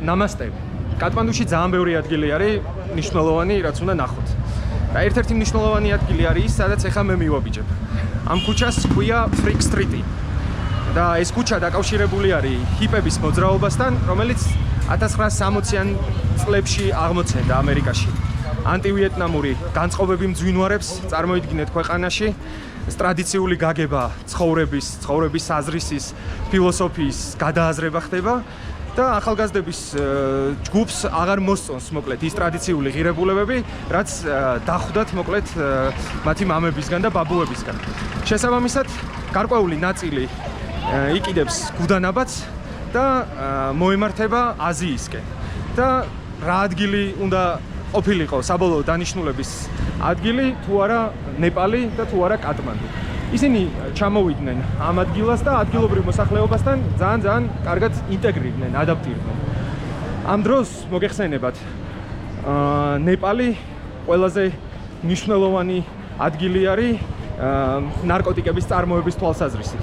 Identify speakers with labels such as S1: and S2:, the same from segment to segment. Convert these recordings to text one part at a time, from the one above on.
S1: Namaste. კატმანდუში ძალიან ბევრი ადგილი არის მნიშვნელოვანი, რაც უნდა ნახოთ. და ერთ-ერთი მნიშვნელოვანი ადგილი არის ის, სადაც ახლა მე მივაბიჯებ. ამ ქუჩას ჰქვია Freak Street-ი. და ეს ქუჩა დაკავშირებული არის ჰიპების მოძრაობასთან, რომელიც 1960-იან წლებში აღმოცენდა ამერიკაში. ანტივიეტნამური განწყობები მძვინვარებს წარმოიდგინეთ ქვეყანაში. ტრადიციული გაგება ცხოვრების აზრისის, ფილოსოფიის გადააზრება ხდება და ახალგაზრდების ჯგუფს აღარ მოსწონს მოკლედ ის ტრადიციული ღირებულებები, რაც დახვდათ მოკლედ მათი მამებისგან და ბაბუებისგან. შესაბამისად, გარკვეული ნაწილი იყიდებს გუდანაბats და მოემართება აზიისკენ. და რა ადგილი უნდა ყოფილიყო საბოლოო დანიშნულების ადგილი, თუ არა ნეპალი და თუ არა კატმანდუ. ისინი ჩამოვიდნენ ამ ადგილას და ადგილობრივ მოსახლეობასთან ძალიან კარგად ინტეგრირდნენ, ადაპტირდნენ. ამ დროს მოგეხსენებათ, ნეპალი ყველაზე მნიშვნელოვანი ადგილი არის ნარკოტიკების წარმოების თვალსაზრისით.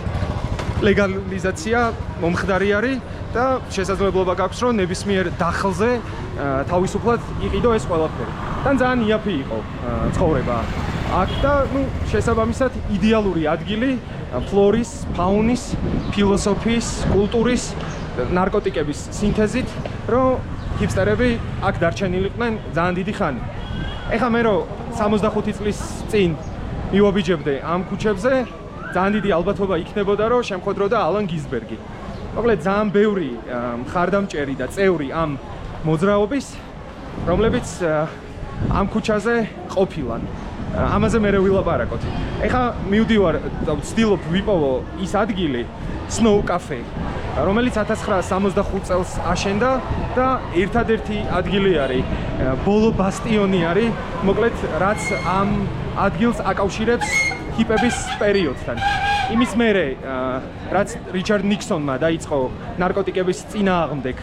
S1: ლეგალიზაცია მომხდარი არის და შესაძლებლობა გაქვს, რომ ნებისმიერ დახელზე თავისუფლად იყიდო ეს ყველაფერი. და ძალიან იაფი იყო ცხოვრება აქ და შესაბამისად იდეალური ადგილი ფლორის, ფაუნის, ფილოსოფიის, კულტურის, ნარკოტიკების სინთეზით, რომ ჰიპსტერები აქ დარჩენილიყვნენ ძალიან დიდი ხანი. ეხლა მე რომ 65 წლის წინ მივაბიჯებდე ამ ქუჩებზე, ძალიან დიდი ალბათობა იქნებოდა, რომ შემხვედროდა ალან გიზბერგი. მოკლედ ძალიან ბევრი მხარდამჭერი და წევრი ამ მოძრაობის, რომლებიც ამ ქუჩაზე ყოფილან. ამაზე მე ვილაპარაკოთ. ეხლა მივდივარ და ვცდილობ ვიპოვო ის ადგილი, Snow Cafe, რომელიც 1965 წელს აშენდა და ერთადერთი ადგილი არის, ბოლო ბასტიონი არის, მოკლედ რაც ამ ადგილს აკავშირებს ჰიპების პერიოდთან. იმის მერე, რაც რიჩარდ ნიქსონმა დაიწყო ნარკოტიკების წინააღმდეგ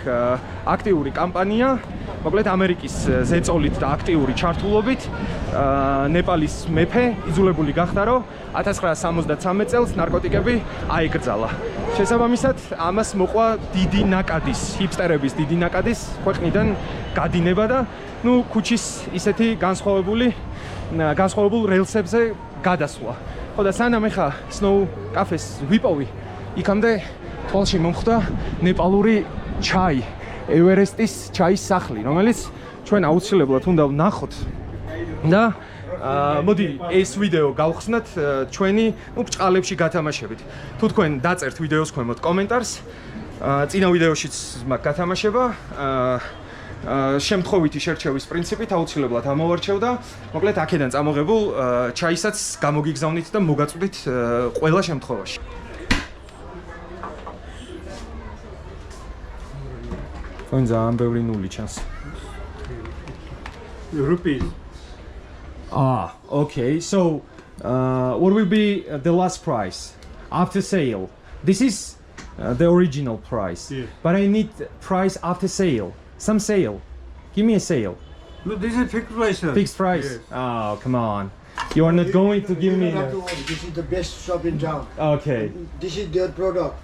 S1: აქტიური კამპანია, მოკლედ ამერიკის ზეწოლით და აქტიური ჩართულობით, ნეპალის მეფე იძულებული გახდა, რომ 1973 წელს ნარკოტიკები აიკრძალა. შესაბამისად, ამას მოყვა დიდი ნაკადის, ჰიპსტერების დიდი ნაკადის ქვეყნიდან გადინება და ქუჩის ისეთი განსხვავებულ რელსებზე გადასვლა. ხო და სანამ ეხა Snow Cafe-ს ვიპოვი, იქამდე თვალში მომხვდა ნეპალური ჩაი, ევერესტის ჩაის სახლი, რომელიც ჩვენ აუცილებლად უნდა ვნახოთ. და მოდი ეს ვიდეო გავხსნათ ჩვენი ბრჭყალებში გათამაშებით. თუ თქვენ დაწერთ ვიდეოს ქვემოთ კომენტარს, წინა ვიდეოშიც მაგ გათამაშება, შემთხვევითი შერჩევის პრინციპით აუცილებლად ამოვარჩევ და მოკლედ აქედან წამოღებულ ჩაისაც გამოგიგზავნით და მოგაწვდით ყველა შემთხვევაში. თქვენ ძალიან ბევრი ნული ჩანს.
S2: Rupees.
S1: Okay. So, what will be the last price after sale? This is the original price,
S2: yeah.
S1: But I need price after sale. Some sale. Give me a sale.
S2: No, this is fixed price, sir.
S1: Fixed price?
S2: Yes.
S1: Oh, come on. You are not going to give me...
S3: This is the best shop in town.
S1: Okay.
S3: This is their product.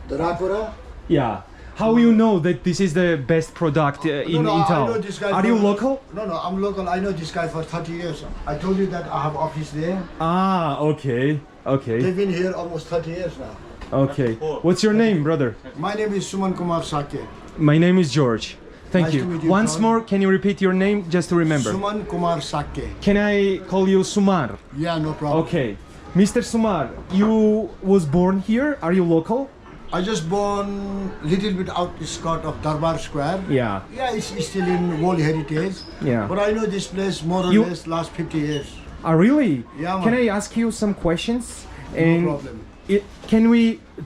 S3: The Rapura.
S1: Yeah. How you know that this is the best product in town?
S3: I know this guy.
S1: Are you local?
S3: No, I'm local. I know this guy for 30 years. I told you that I have office there.
S1: Okay.
S3: They've been here almost 30 years now.
S1: Okay. What's your name, brother?
S3: My name is Suman Kumar Sake.
S1: My name is George. Thank
S3: Nice
S1: you.
S3: to meet you,
S1: Once
S3: John.
S1: more, can you repeat your name just to remember?
S3: Suman Kumar Sake.
S1: Can I call you Sumar?
S3: Yeah, no problem.
S1: Okay. Mr. Sumar, you was born here? Are you local?
S3: I just born little bit outskirt of Darbar Square.
S1: Yeah.
S3: Yeah, it's still in World Heritage.
S1: Yeah.
S3: But I know this place more or
S1: You-
S3: less last 50 years.
S1: Really?
S3: Yeah, man.
S1: Can I ask you some questions?
S3: No problem.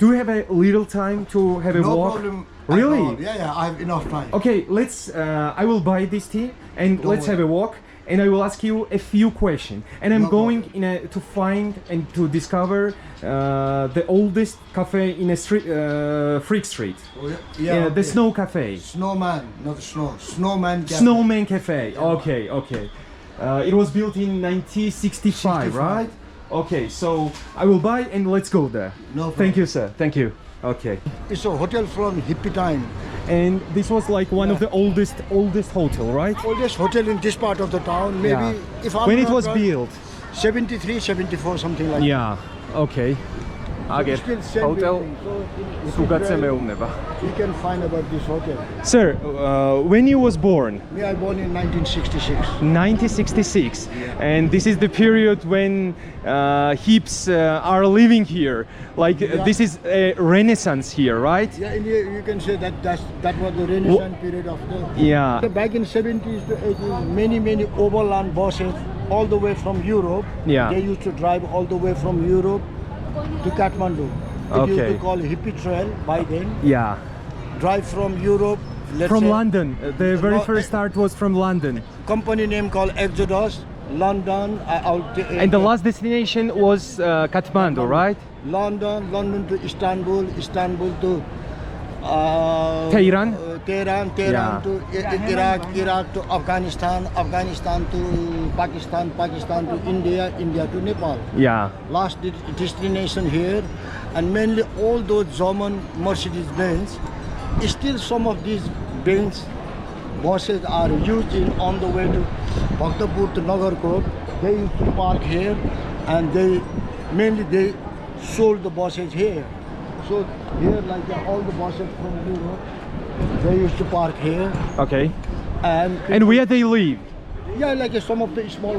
S1: Do you have a little time to have a
S3: No
S1: walk?
S3: problem.
S1: Really?
S3: At all. Yeah, I have enough time.
S1: Okay, I will buy this tea and let's have a walk and I will ask you a few questions. And I'm
S3: No
S1: going
S3: problem.
S1: to find and to discover the oldest cafe in a street, Freak Street.
S3: Yeah,
S1: The
S3: okay.
S1: Snow Cafe.
S3: Snowman, not snow. Snowman Cafe.
S1: Snowman Cafe. Okay. It was built in 1965,
S3: 65.
S1: right? Okay, so I will buy and let's go there.
S3: No problem.
S1: Thank you, sir. Thank you. Okay.
S3: It's a hotel from hippie time.
S1: And this was like one of the oldest hotel, right?
S3: Oldest hotel in this part of the town. Maybe
S1: Yeah.
S3: if I'm
S1: When it
S3: not
S1: was
S3: wrong,
S1: built?
S3: 73, 74, something like
S1: Yeah. Okay.
S3: that.
S1: Agir
S3: Still same
S1: hotel
S3: building. So if you
S1: სუგაცე
S3: drive,
S1: მეუბნება.
S3: you can find about this hotel.
S1: Sir, when you was born?
S3: Me, I born in 1966.
S1: 1966, and this is the period when hips are living here. Like this is a renaissance here, right?
S3: Yeah, in here you can say that that was the Renaissance period of the.
S1: Yeah.
S3: Back in 70s to 80s, many overland buses all the way from Europe.
S1: Yeah.
S3: They used to drive all the way from Europe to Kathmandu. It used
S1: Okay.
S3: to call hippie trail by then.
S1: Yeah.
S3: Drive from Europe. Let's
S1: From
S3: say,
S1: London. The very
S3: No,
S1: first start was from London.
S3: Company name called Exodus, London.
S1: And the last destination was Kathmandu, right?
S3: London to Istanbul, Istanbul to
S1: Tehran?
S3: Tehran
S1: Yeah.
S3: to Iraq to Afghanistan, Afghanistan to Pakistan, Pakistan to India, India to Nepal.
S1: Yeah.
S3: Last destination here, and mainly all those German Mercedes-Benz. Still some of these Benz buses are used on the way to Bhaktapur to Nagarkot. They used to park here, and they sold the buses here. So here, like all the buses from Europe, they used to park here,
S1: Okay.
S3: and
S1: And where they live?
S3: yeah, like some of the small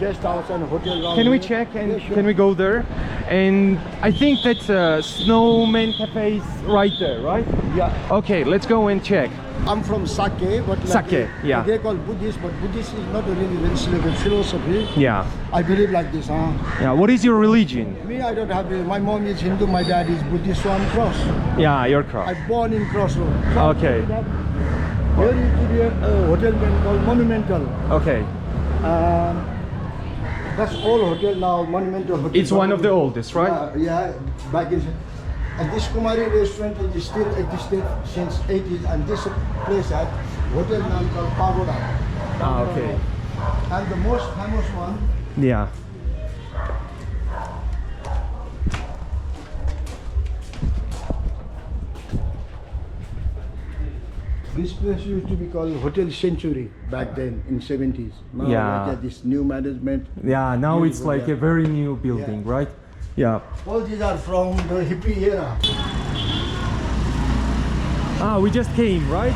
S3: guest house and hotel. around
S1: Can we
S3: here.
S1: check and
S3: Yeah, sure.
S1: can we go there? And I think that Snowman Cafe is right there, right?
S3: Yeah.
S1: Okay, let's go and check.
S3: I'm from Sake, but like
S1: Sake, yeah.
S3: they call Buddhist, but Buddhist is not a really very select philosophy.
S1: Yeah.
S3: I believe like this, huh?
S1: Yeah. What is your religion?
S3: Me, I don't have. My mom is Hindu, my dad is Buddhist, so I'm cross.
S1: Yeah, your cross.
S3: I born in Crossroad. So
S1: Okay.
S3: Here used to be a hotel name called Monumental.
S1: Okay.
S3: That's all hotel now, Monumental Hotel.
S1: It's one of the oldest, right?
S3: Yeah, back in. And this Kumari restaurant is still existed since 80s, and this place had hotel now called Pagoda.
S1: Ah, okay.
S3: And the most famous one,
S1: Yeah.
S3: this place used to be called Hotel Century back then in 70s. Now
S1: Yeah.
S3: like this new management.
S1: Yeah. Now it's
S3: Beautiful,
S1: like
S3: yeah.
S1: a very new building, right? Yeah.
S3: All these are from the hippie era.
S1: Ah, we just came, right?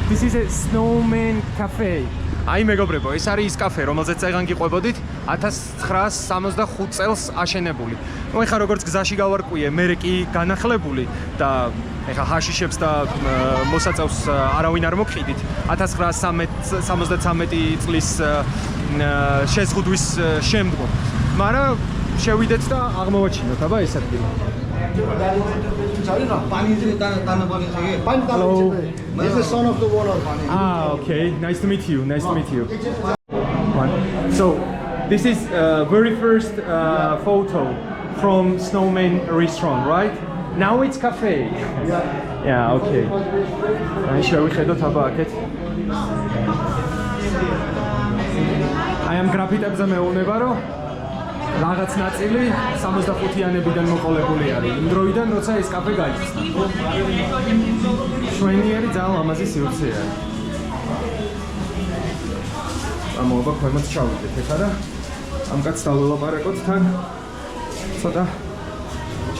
S1: This is a Snowman Cafe. აი მეგობრებო, ეს არის ის კაფე, რომელზეც წეგან გიყვებოდით 1965 წელს აშენებული. ნუ ეხა როგორც გზაში გავარკვიე, მე კი განახლებული და ეხა ჰაშიშებს და მოსაწევს არავინ არ მოგყიდით. 1973 წლის შეზღუდვის შემდგომ. მაგრამ შევიდეთ და აღმოვაჩინოთ, აბა ეს ადგილი. Hello.
S3: This is the son of the owner.
S1: Ah, okay. Nice to meet you. Nice to meet you. So, this is very first photo from Snowman Restaurant, right? Now it's cafe. Yeah, okay. შევიხედოთ აბა აქეთ. აი ამ გრაფიტებზე მეუბნება, რომ რაღაც ნაწილი 65-იანებიდან მოყოლებული არის. იმ დროიდან, როცა ეს კაფე გაიხსნა. შვენიერი ძალიან ლამაზი სივრცეა. ამოობა ქვემოთ ჩავიდეთ ეხლა და ამ კაცს დაველაპარაკოთ თან. ცოტა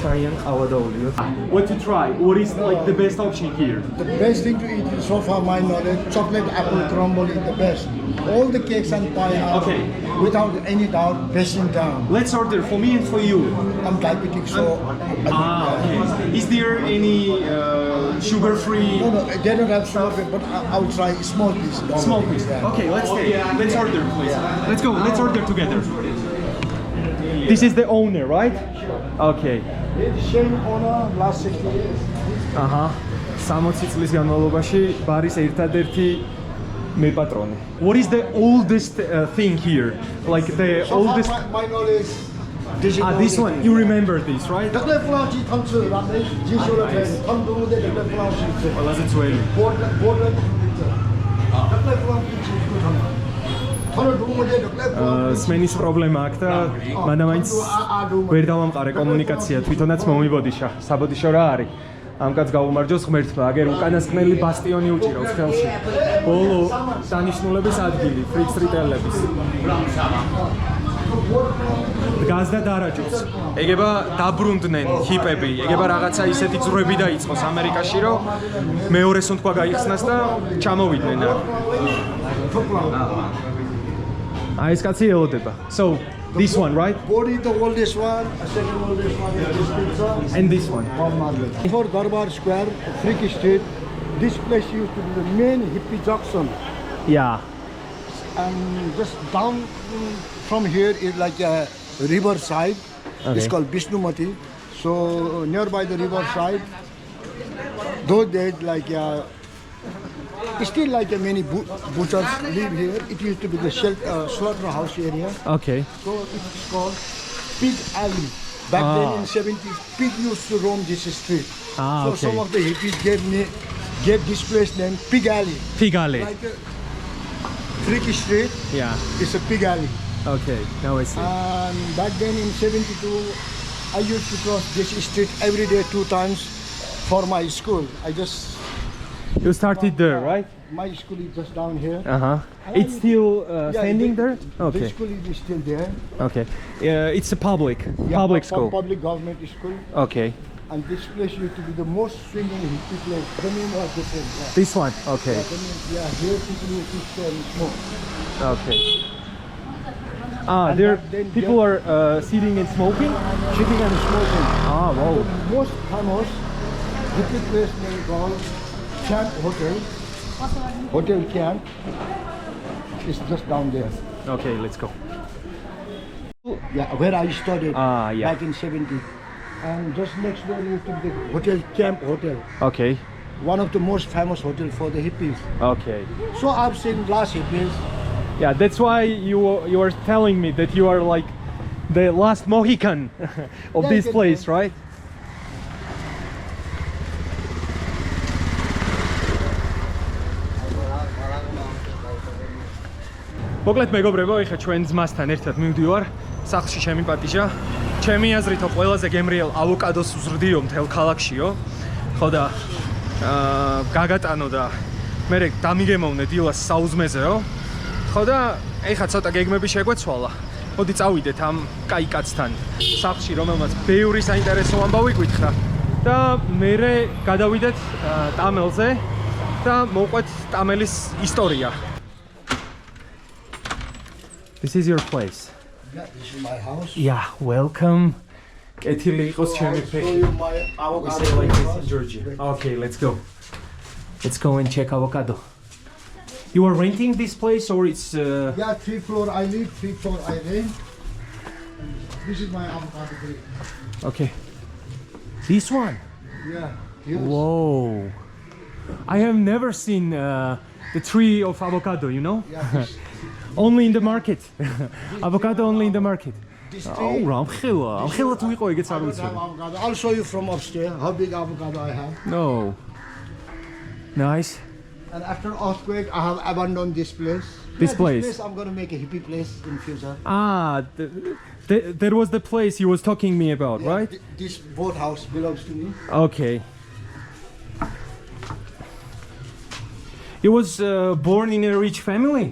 S1: ჩაი ან ყავა დაულიოთ. What to try? What is like the best option here?
S3: The best thing to eat is, so far my knowledge, chocolate apple crumble is the best. All the cakes and pie are,
S1: Okay.
S3: without any doubt, best in town.
S1: Let's order for me and for you.
S3: I'm diabetic, so
S1: Okay. Is there any sugar-free?
S3: no, they don't have sugar, but I'll try small piece.
S1: Small piece.
S3: Yeah.
S1: Okay, let's take. Let's order, please. Let's go. Let's order together. This is the owner, right? Okay.
S3: Same owner, last 60 years.
S1: აჰა. 60 წლის განმავლობაში ბარის ერთადერთი მეპატრონი. What is the oldest thing here? Like the
S3: So far
S1: oldest.
S3: my knowledge, this is
S1: This one. You remember this, right?
S3: Dr. Flashi comes to Ramey, Jesus Christ, come to the Dr. Flashi.
S1: ყველაზე ძველი.
S3: Border, Dr. Flashi.
S1: სმენის პრობლემა აქვს და მანდ მაინც ვერ დავამყარე კომუნიკაცია, თვითონაც მომიბოდიშა. საბოდიშო რა არის? ამ კაც გაუმარჯოს ღმერთმა, აგერ უკანასკნელი ბასტიონი უჭირავს ხელში. ბოლო დანიშნულების ადგილი, Freak Street-ელების. დგას და დარაჯობს. ეგება დაბრუნდნენ ჰიპები, ეგება რაღაცა ისეთი ძვრები დაიწყოს ამერიკაში, რომ მეორეს უნდა გაიხსნას და ჩამოვიდნენ აქ. აი ეს კაცი ელოდება. So, this one, right?
S3: What is the oldest one? Second oldest one is this pizza.
S1: And this one.
S3: Before Darbar Square, Freak Street, this place used to be the main hippie junction.
S1: Yeah.
S3: And just down from here is like a riverside.
S1: Okay.
S3: It's called Bishnumati. So nearby the riverside, those days like still like many butchers live here. It used to be the slaughterhouse area.
S1: Okay.
S3: So it's called Pig Alley. Back then in 70s, pig used to roam this street. So
S1: Okay.
S3: some of the hippies gave this place name Pig Alley.
S1: Pig Alley.
S3: Like Freaky Street
S1: Yeah.
S3: is a pig alley.
S1: Okay. Now I see.
S3: And back then in 72, I used to cross this street every day 2 times for my school.
S1: You started there, right?
S3: My school is just down here.
S1: It's still standing there?
S3: The
S1: Okay.
S3: school is still there.
S1: Okay. It's a public
S3: Yeah,
S1: school.
S3: Public government school.
S1: Okay.
S3: And this place used to be the most swinging hippie place. The name was different. Yeah.
S1: This one. Okay.
S3: The name, here people used to stay and smoke.
S1: Okay.
S3: And
S1: There
S3: back then
S1: people are sitting and smoking.
S3: Sitting and smoking.
S1: Wow.
S3: The most famous hippie place name called Camp Hotel. Hotel Camp is just down there.
S1: Okay, let's go.
S3: Yeah, where I studied
S1: Yeah.
S3: back in 70. And just next door used to be the Hotel Camp Hotel.
S1: Okay.
S3: One of the most famous hotel for the hippies.
S1: Okay.
S3: So I've seen last hippies.
S1: Yeah, that's why you are telling me that you are like the last Mohican of
S3: Yeah,
S1: this
S3: you can
S1: place,
S3: say.
S1: right? მოკლედ მეგობრებო, ეხლა ჩვენ ძმასთან ერთად მივდივარ სახლში ჩემი პატიჟა. ჩემი აზრითო ყველაზე გემრიელ ავოკადოს ვზრდიო მთელ ქალაქშიო. ხო და გაგატანო და მე დამიგემოვნე დილას საუზმეზეო. ხო და ეხლა ცოტა გეგმები შეგვეცვალა. მოდი წავიდეთ ამ კაი კაცთან სახლში, რომელმაც ბევრი საინტერესო ამბავი გვითხრა. და მე გადავიდეთ ტამელზე და მოვყვეთ ტამელის ისტორია. This is your place.
S3: Yeah, this is my house.
S1: Yeah, welcome. Კეთილი იყოს
S3: So
S1: ჩემი
S3: I'll show
S1: ფეხი.
S3: you my
S1: We
S3: avocado.
S1: say like this in
S3: first.
S1: Georgia. Okay, let's go. Let's go and check avocado. You are renting this place or it's
S3: Yeah, 3 floor I live, 3 floor I rent. This is my avocado tree.
S1: okay. This one.
S3: Yeah. Here's
S1: Whoa. I have never seen the tree of avocado, you know?
S3: Yeah, this,
S1: Only in the market. Avocado only in the market.
S3: this
S1: Oh,
S3: tree.
S1: ramkhila. Ramkhila tu iqo igets ar
S3: I don't
S1: ვიცი.
S3: have avocado. I'll show you from upstairs how big avocado I have.
S1: No. Nice.
S3: And after earthquake, I have abandoned this place.
S1: This place?
S3: I'm gonna make a hippie place in future.
S1: That was the place you was talking me about,
S3: Yeah,
S1: right?
S3: This boat house belongs to me.
S1: Okay. You was born in a rich family?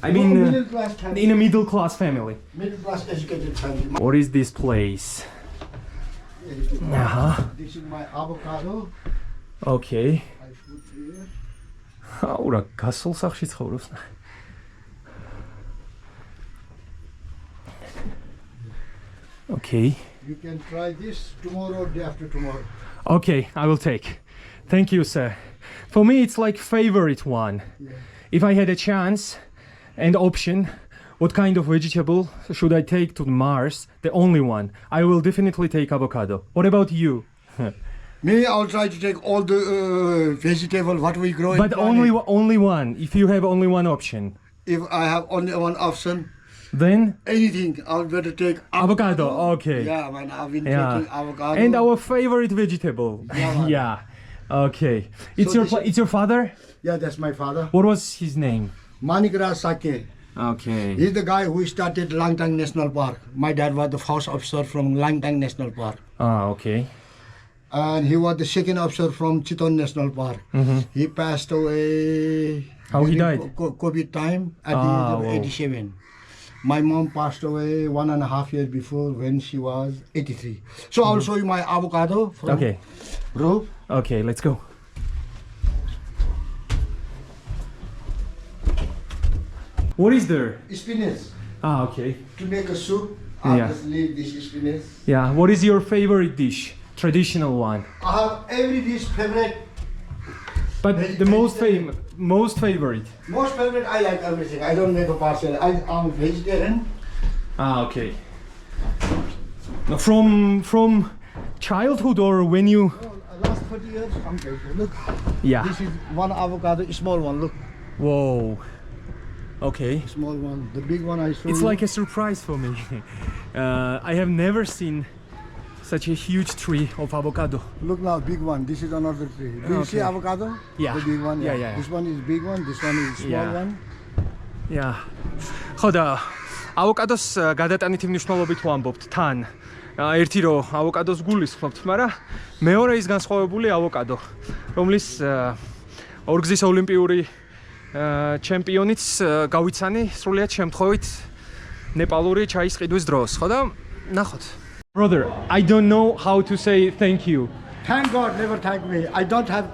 S1: I mean,
S3: middle class family.
S1: in a middle class family.
S3: Middle class educated family.
S1: What is this place?
S3: This is my avocado.
S1: Okay.
S3: I put here.
S1: აუ რა გასულ სახში ცხოვრობს. Okay.
S3: You can try this tomorrow, day after tomorrow.
S1: Okay, I will take. Thank you, sir. For me, it's like favorite one.
S3: Yeah.
S1: If I had a chance and option, what kind of vegetable should I take to Mars? The only one. I will definitely take avocado. What about you?
S3: Me, I'll try to take all the vegetable what we grow.
S1: But
S3: in
S1: only one. If you have only one option,
S3: If I have only one option,
S1: then
S3: anything, I'll better take
S1: avocado. Okay.
S3: Yeah, man, I've been
S1: Yeah.
S3: taking avocado.
S1: And our favorite vegetable.
S3: Yeah, man.
S1: Yeah. Okay. It's
S3: So
S1: it's your father?
S3: Yeah, that's my father.
S1: What was his name?
S3: Manikraj Sake.
S1: Okay.
S3: He's the guy who started Langtang National Park. My dad was the first officer from Langtang National Park.
S1: Ah, okay.
S3: And he was the second officer from Chiton National Park. He passed away.
S1: How he
S3: during
S1: died?
S3: COVID time at the age of 87. My mom passed away 1.5 years before when she was 83. So I'll show you my avocado from
S1: Okay.
S3: roof.
S1: Okay, let's go. What is there?
S3: Spinach.
S1: Okay.
S3: To make a soup, I
S1: Yeah.
S3: just leave this spinach.
S1: Yeah, what is your favorite dish? Traditional one.
S3: I have every dish favorite.
S1: But the most favorite.
S3: Most favorite, I like everything. I don't make a parcel. I'm vegetarian.
S1: Okay. Now, from childhood or when you
S3: Last 40 years, I'm vegetarian. Look,
S1: Yeah.
S3: this is one avocado, small one. Look,
S1: Whoa. Okay.
S3: small one. The big one I show
S1: It's
S3: you.
S1: like a surprise for me. I have never seen such a huge tree of avocado.
S3: Look now, big one. This is another tree. Do you see
S1: Okay.
S3: avocado?
S1: Yeah.
S3: The big one.
S1: Yeah.
S3: This one is big one. This one is small
S1: Yeah.
S3: one.
S1: Yeah. ხო და ავოკადოს გადატანითი მნიშვნელობით ვამბობთ თან. ერთი რომ ავოკადოს გულისხმობთ, მაგრამ მეორე ის განსხვავებული ავოკადო, რომლის ორგზის ოლიმპიური ჩემპიონიც გავიცანი სრულიად შემთხვევით ნეპალური ჩაის ყიდვის დროს, ხო და ნახოთ. Brother, I don't know how to say thank you.
S3: Thank God, never thank me. I don't have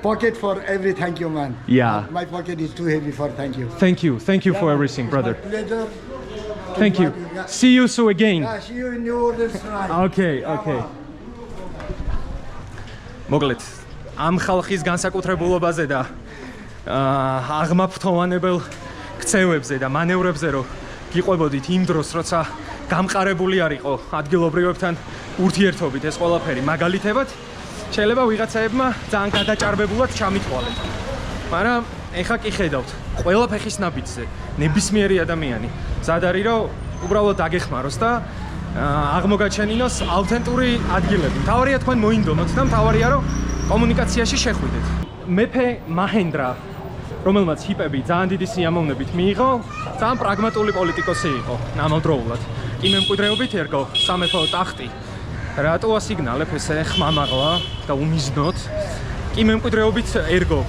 S3: pocket for every thank you, man.
S1: Yeah.
S3: My pocket is too heavy for thank you.
S1: Thank you for everything,
S3: It's
S1: brother.
S3: My pleasure.
S1: Thank you.
S3: Yeah.
S1: See you soon again.
S3: Yeah, see you in New Orleans tonight.
S1: Okay. მოგლეთ, ამ ხალხის განსაკუთრებულობაზე და აღმაფრთოვანებელ ქცევებზე და მანევრებზე რომ გიყვებოდით იმ დროს, როცა გამყარებული არ იყო ადგილობრივებთან ურთიერთობით ეს ყველაფერი მაგალითებად, შეიძლება ვიღაცაებმა ძალიან გადაჭარბებულად ჩამიტყვალეთ. მაგრამ ეხა კი ხედავთ, ყველა ფეხის ნაბიჯზე ნებისმიერი ადამიანი მზად არის, რომ უბრალოდ აგეხმაროს და აღმოგაჩენინოს ავთენტური ადგილები. მთავარია თქვენ მოინდომოთ და მთავარია რომ კომუნიკაციაში შეხვიდეთ. მეფე მაჰენდრა, რომელმაც ჰიპები ძალიან დიდი სიამოვნებით მიიღო, ძალიან პრაგმატული პოლიტიკოსი იყო ნამავდროულად. კი მემკვიდრეობით ერგო სამეფო ტახტი. რატო ასიგნალებ ესე ხმამაღლა და უმიზნოთ? კი მემკვიდრეობით ერგო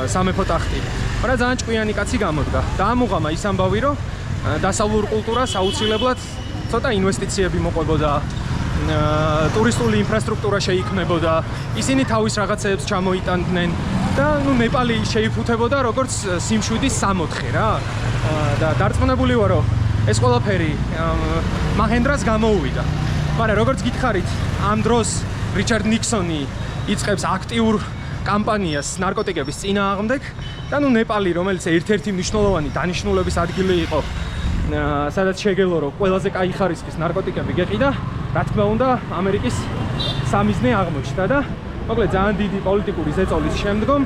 S1: სამეფო ტახტი. მაგრამ ძალიან ჭკვიანი კაცი გამოდგა და ამუღამა ის ამბავი, რომ დასავლურ კულტურას აუცილებლად ცოტა ინვესტიციები მოყვებოდა, ტურისტული ინფრასტრუქტურა შეიქმნებოდა, ისინი თავის რაღაცეებს ჩამოიტანდნენ და ნეპალი შეიფუთებოდა როგორც სიმშვიდის 64 რა. და დარწმუნებული ვარ, რომ ეს ყველაფერი მაჰენდრას გამოუვიდა. მაგრამ როგორც გითხარით, ამ დროს რიჩარდ ნიქსონი იწყებს აქტიურ კამპანიას ნარკოტიკების წინააღმდეგ და ნეპალი, რომელიც ერთ-ერთი მნიშვნელოვანი დანიშნულების ადგილი იყო, სადაც შეგელო რომ ყველაზე კაი ხარისხის ნარკოტიკები გეყიდა, რა თქმა უნდა, ამერიკის სამიზნე აღმოჩნდა და მოკლედ ძალიან დიდი პოლიტიკური ზეწოლის შემდგომ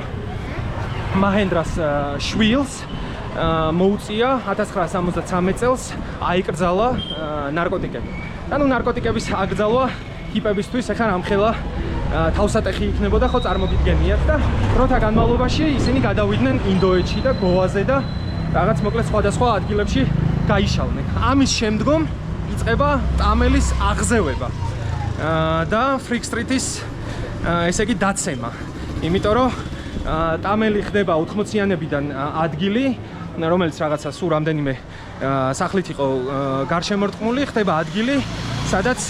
S1: მაჰენდრას შვილს მოუწია 1973 წელს აიკრძალა ნარკოტიკები. და ნარკოტიკების აკრძალვა ჰიპებისთვის ახლა რამხელა თავსატეხი იქნებოდა, ხო წარმოგიდგენიათ და დროთა განმავლობაში ისინი გადავიდნენ ინდოეთში და გოაზე და რაღაც მოკლედ სხვადასხვა ადგილებში გაიშალნენ. ამის შემდგომ იწყება ტამელის აღზევება და ფრიკ სტრიტის ესე იგი დაცემა. იმიტომ რომ ტამელი ხდება 80-იანებიდან ადგილი, რომელიც რაღაცა სულ რამდენიმე სახლით იყო გარშემორტყმული, ხდება ადგილი, სადაც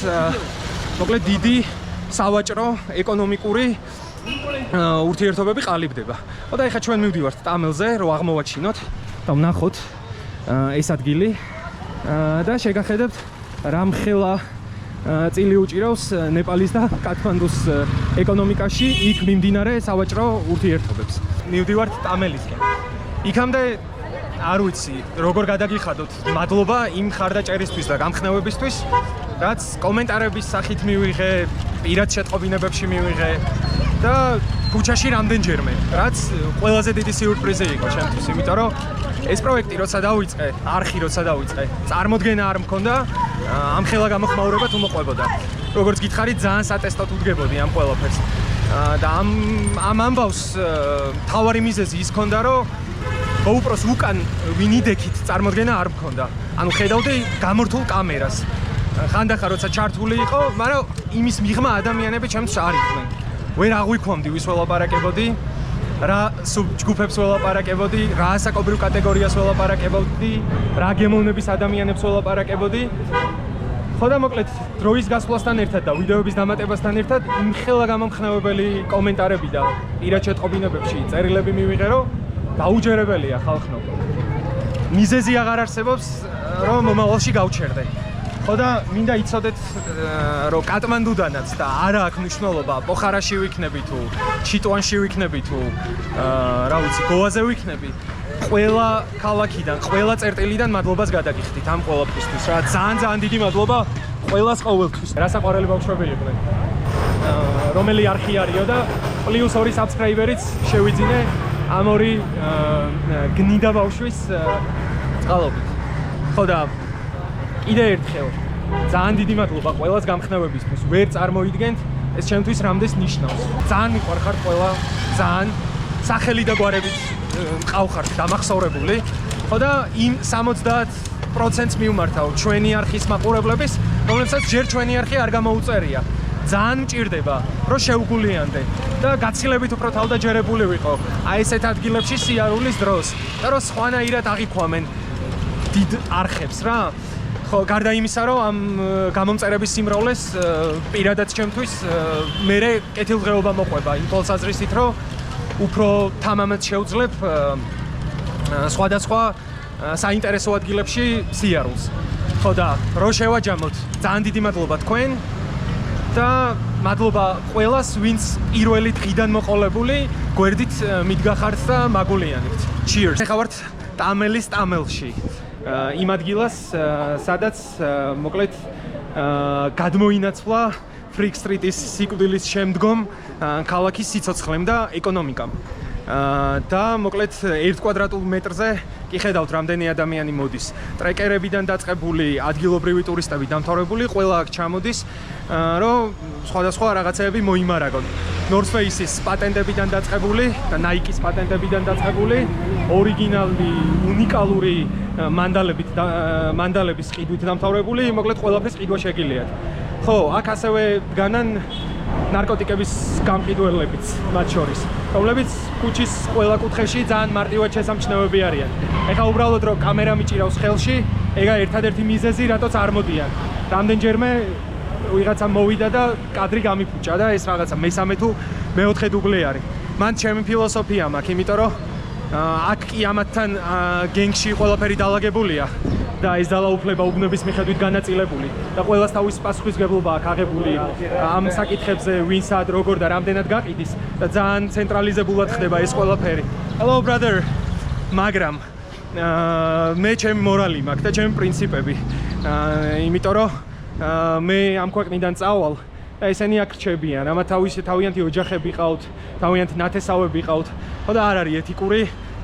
S1: მოკლედ დიდი სავაჭრო ეკონომიკური ურთიერთობები ყალიბდება. და ეხლა ჩვენ მივდივართ ტამელზე, რომ აღმოვაჩინოთ და ვნახოთ ეს ადგილი და შეგახედებთ რამხელა წილი უჭირავს ნეპალის და კათმანდუს ეკონომიკაში იქ მიმდინარე სავაჭრო ურთიერთობებს. მივდივართ ტამელისკენ. იქამდე არ ვიცი, როგორ გადაგიხადოთ. მადლობა იმ ხარდაჭერისთვის და გამხნევებისთვის, რაც კომენტარების სახით მივიღე, პირად შეტყობინებებში მივიღე და ქუჩაში რამდენჯერმე, რაც ყველაზე დიდი სიურპრიზი იყო ჩემთვის, იმიტომ რომ ეს პროექტი როცა დავიწყე, არხი როცა დავიწყე, წარმოდგენა არ მქონდა, ამ ხელა გამოხმაურება თუ მოყვებოდა. როგორც გითხარით, ძალიან სატესტოდ უდგებოდი ამ ყველაფერს. და ამ ამბავს თავარი მიზეზი ის ქონდა, რომ GoPro-ს უკან ვინ იდექით წარმოდგენა არ მქონდა. ანუ ხედავდი გამორთულ კამერას. ხანდახან როცა ჩართული იყო, მაგრამ იმის მიღმა ადამიანები ჩემთვის არ იყვნენ. ვერ აღვიქვამდი ვის ველაპარაკებოდი, რა ჯგუფებს ველაპარაკებოდი, რა ასაკობრივ კატეგორიას ველაპარაკებოდი, რა გემოვნების ადამიანებს ველაპარაკებოდი. ხო და მოკლედ დროის გასვლასთან ერთად და ვიდეოების დამატებასთან ერთად იმ ხელა გამომხნევებელი კომენტარები და პირად შეტყობინებებში წერილები მივიღე, რომ დაუჯერებელია ხალხო. მიზეზი აღარ არსებობს, რომ მომავალში გავჩერდე. ხო და მინდა იცოდეთ, რომ კატმანდუდანაც და არა აქვს მნიშვნელობა, პოხარაში ვიქნები თუ ჩიტუანში ვიქნები თუ რა ვიცი, გოაზე ვიქნები. ყველა ქალაქიდან, ყველა წერტილიდან მადლობას გადაგიხდით ამ ყველაფრისთვის. რა ძალიან დიდი მადლობა ყველას ყოველთვის. რა საყვარელი ბავშვები იყვნენ. რომელი არხი არისო და +2 subscriber-იც შევიძინე ამ ორი გნიდა ბავშვის წყალობით. ხო და კიდე ერთხელ ძალიან დიდი მადლობა ყველას გამხნევებისთვის. ვერ წარმოიდგენთ ეს ჩემთვის რამდენს ნიშნავს. ძალიან მიყვარხართ ყველა, ძალიან სახელი და გვარებით მყავხართ დამახსოვრებული. ხო და იმ 70%-ს მივმართავ ჩვენი არხის მაყურებლების, რომლებსაც ჯერ ჩვენი არხი არ გამოუწერია. ძალიან მჭირდება, რომ შევგულიანდე და გაცილებით უფრო თავდაჯერებული ვიყო აი ესეთ ადგილებში სიარულის დროს და რომ სხვანაირად აღიქვამენ დიდ არხებს რა. ხო, გარდა იმისა, რომ ამ გამომწერების სიმრავლეს პირადად ჩემთვის მერე კეთილდღეობა მოყვება იმ თვალსაზრისით, რომ უფრო თამამად შევძლებ სხვადასხვა საინტერესო ადგილებში სიარულს. ხო და რო შევაჯამოთ, ძალიან დიდი მადლობა თქვენ და მადლობა ყველას, ვინც პირველი დღიდან მოყოლებული გვერდით მიდგახართ და მაგულიანებთ. Cheers. ეხლა ვართ ტამელის ტამელში. იმ ადგილას, სადაც მოკლედ გადმოინაცვლა Freak Street-ის სიკვდილის შემდგომ ქალაქის სიცოცხლემ და ეკონომიკამ. და მოკლედ 1 კვადრატულ მეტრზე კი ხედავთ რამდენი ადამიანი მოდის. ტრეკერებიდან დაწყებული, ადგილობრივი ტურისტები დამთავრებული, ყველა აქ ჩამოდის, რომ სხვადასხვა რაღაცეები მოიმარაგონ. North Face-ის პატენტებიდან დაწყებული და Nike-ის პატენტებიდან დაწყებული, ორიგინალური, უნიკალური მანდალების ყიდვით დამთავრებული, მოკლედ ყველაფერს ყიდვა შეგიძლიათ. ხო, აქ ასევე დგანან ნარკოტიკების გამყიდველებიც მათ შორის, რომლებიც ქუჩის ყველა კუთხეში ძალიან მარტივად შესამჩნევები არიან. ეხლა უბრალოდ რომ კამერა მიჭირავს ხელში, ეგა ერთადერთი მიზეზი, რატოც არ მოდიან. რამდენჯერმე ვიღაცა მოვიდა და კადრი გამიფუჭა და ეს რაღაცა მესამე თუ მეოთხე დუბლი არის. მან ჩემი ფილოსოფია მაქვს, იმიტომ რომ აქ კი ამათთან გენგში ყველაფერი დალაგებულია და ეს ძალაუფლება უბნების მიხედვით განაწილებული და ყველას თავის პასუხისმგებლობა აქვს აღებული ამ საკითხებზე, ვინსად, როგორ და რამდენად გაყიდის და ძალიან ცენტრალიზებულად ხდება ეს ყველაფერი. Hello brother. მაგრამ მე ჩემი მორალი მაქვს და ჩემი პრინციპები. იმიტომ რომ მე ამ ქვეყნიდან წავალ და ესენი აქ რჩებიან. ამა თავიანთი ოჯახები ყავთ, თავიანთი ნათესავები ყავთ. ხო და არ არის ეთიკური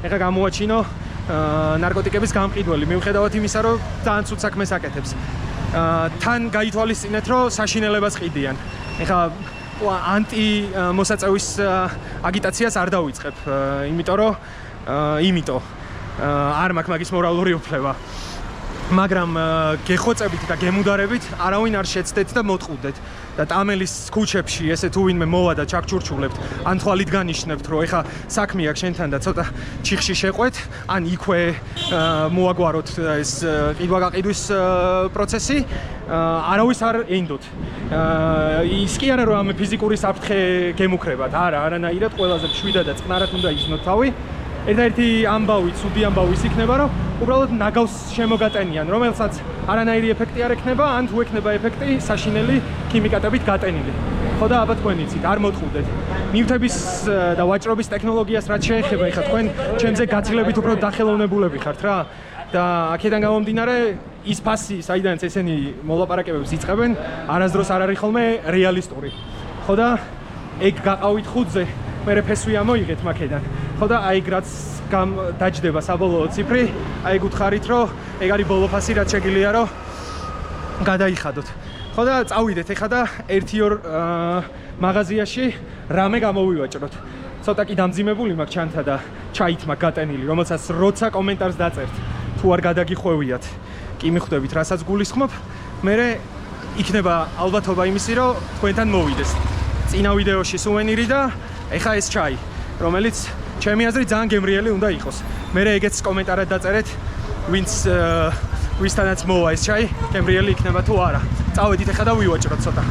S1: ეხლა გამოაჩინო ნარკოტიკების გამყიდველი, მიუხედავად იმისა, რომ ძალიან ცუდ საქმეს აკეთებს. თან გაითვალისწინეთ, რომ საშინელებას ყიდიან. ეხლა ანტი-მოსაწევის აგიტაციას არ დავიწყებ, იმიტომ რომ არ მაქვს მაგის მორალური უფლება. მაგრამ გეხოცებით და გემუდარებით არავინ არ შეცდეთ და მოტყუდეთ. და ტამელის ქუჩებში ესე თუ ვინმე მოვა და ჩაგჭურჭულებთ, ან თვალით განიშნებთ, რომ ეხა საქმე აქვს შენთან და ცოტა ჩიხში შეყვეთ, ან იქვე მოაგვაროთ ეს ყიდვა-გაყიდვის პროცესი, არავის არ ენდოთ. ის კი არა რომ ამ ფიზიკური საფრთხე გემუქრებათ, არა, არანაირად, ყველაზე მშვიდად და წყნარად უნდა იზნოთ თავი. ერთადერთი ამბავი, ცუდი ამბავი ის იქნება, რომ უბრალოდ ნაგავს შემოგატენიან, რომელსაც არანაირი ეფექტი არ ექნება, ან თუ ექნება ეფექტი, საშინელი ქიმიკატებით გატენილი. ხო და აბა თქვენ იცით, არ მოტყუდეთ. ნივთების და ვაჭრობის ტექნოლოგიას რაც შეეხება, ეხლა თქვენ ჩემზე გაცილებით უფრო დახელოვნებულები ხართ რა. და აქედან გამომდინარე, ის ფასი, საიდანაც ესენი მოლაპარაკებებს იწყებენ, არასდროს არ არის ხოლმე რეალისტური. ხო და ეგ გაყავით ხუთზე, მერე ფესვი ამოიღეთ მაქედან. ხო და აი რაც დაჯდება საბოლოო ციფრი, აი გუთხარით, რომ ეგ არის ბოლო ფასი, რაც შეგიძლია რომ გადაიხადოთ. ხო და წავიდეთ ეხლა და 1-2 მაღაზიაში რამე გამოვივაჭროთ. ცოტა კი დამძიმებული მაქვს ჩანთა და ჩაით მაქვს გატენილი, რომელსაც როცა კომენტარს დაწერთ, თუ არ გადაგიხვევიათ, კი მიხვდებით, რასაც გულისხმობ, მერე იქნება ალბათობა იმისი, რომ თქვენთან მოვიდეს. წინა ვიდეოში სუვენირი და ეხა ეს ჩაი, რომელიც ჩემი აზრით ძალიან გემრიელი უნდა იყოს. მე ეგეც კომენტარად დაწერეთ, ვისთანაც მოვა ეს ჩაი, გემრიელი იქნება თუ არა. წავედით ეხა და ვივაჭროთ ცოტა.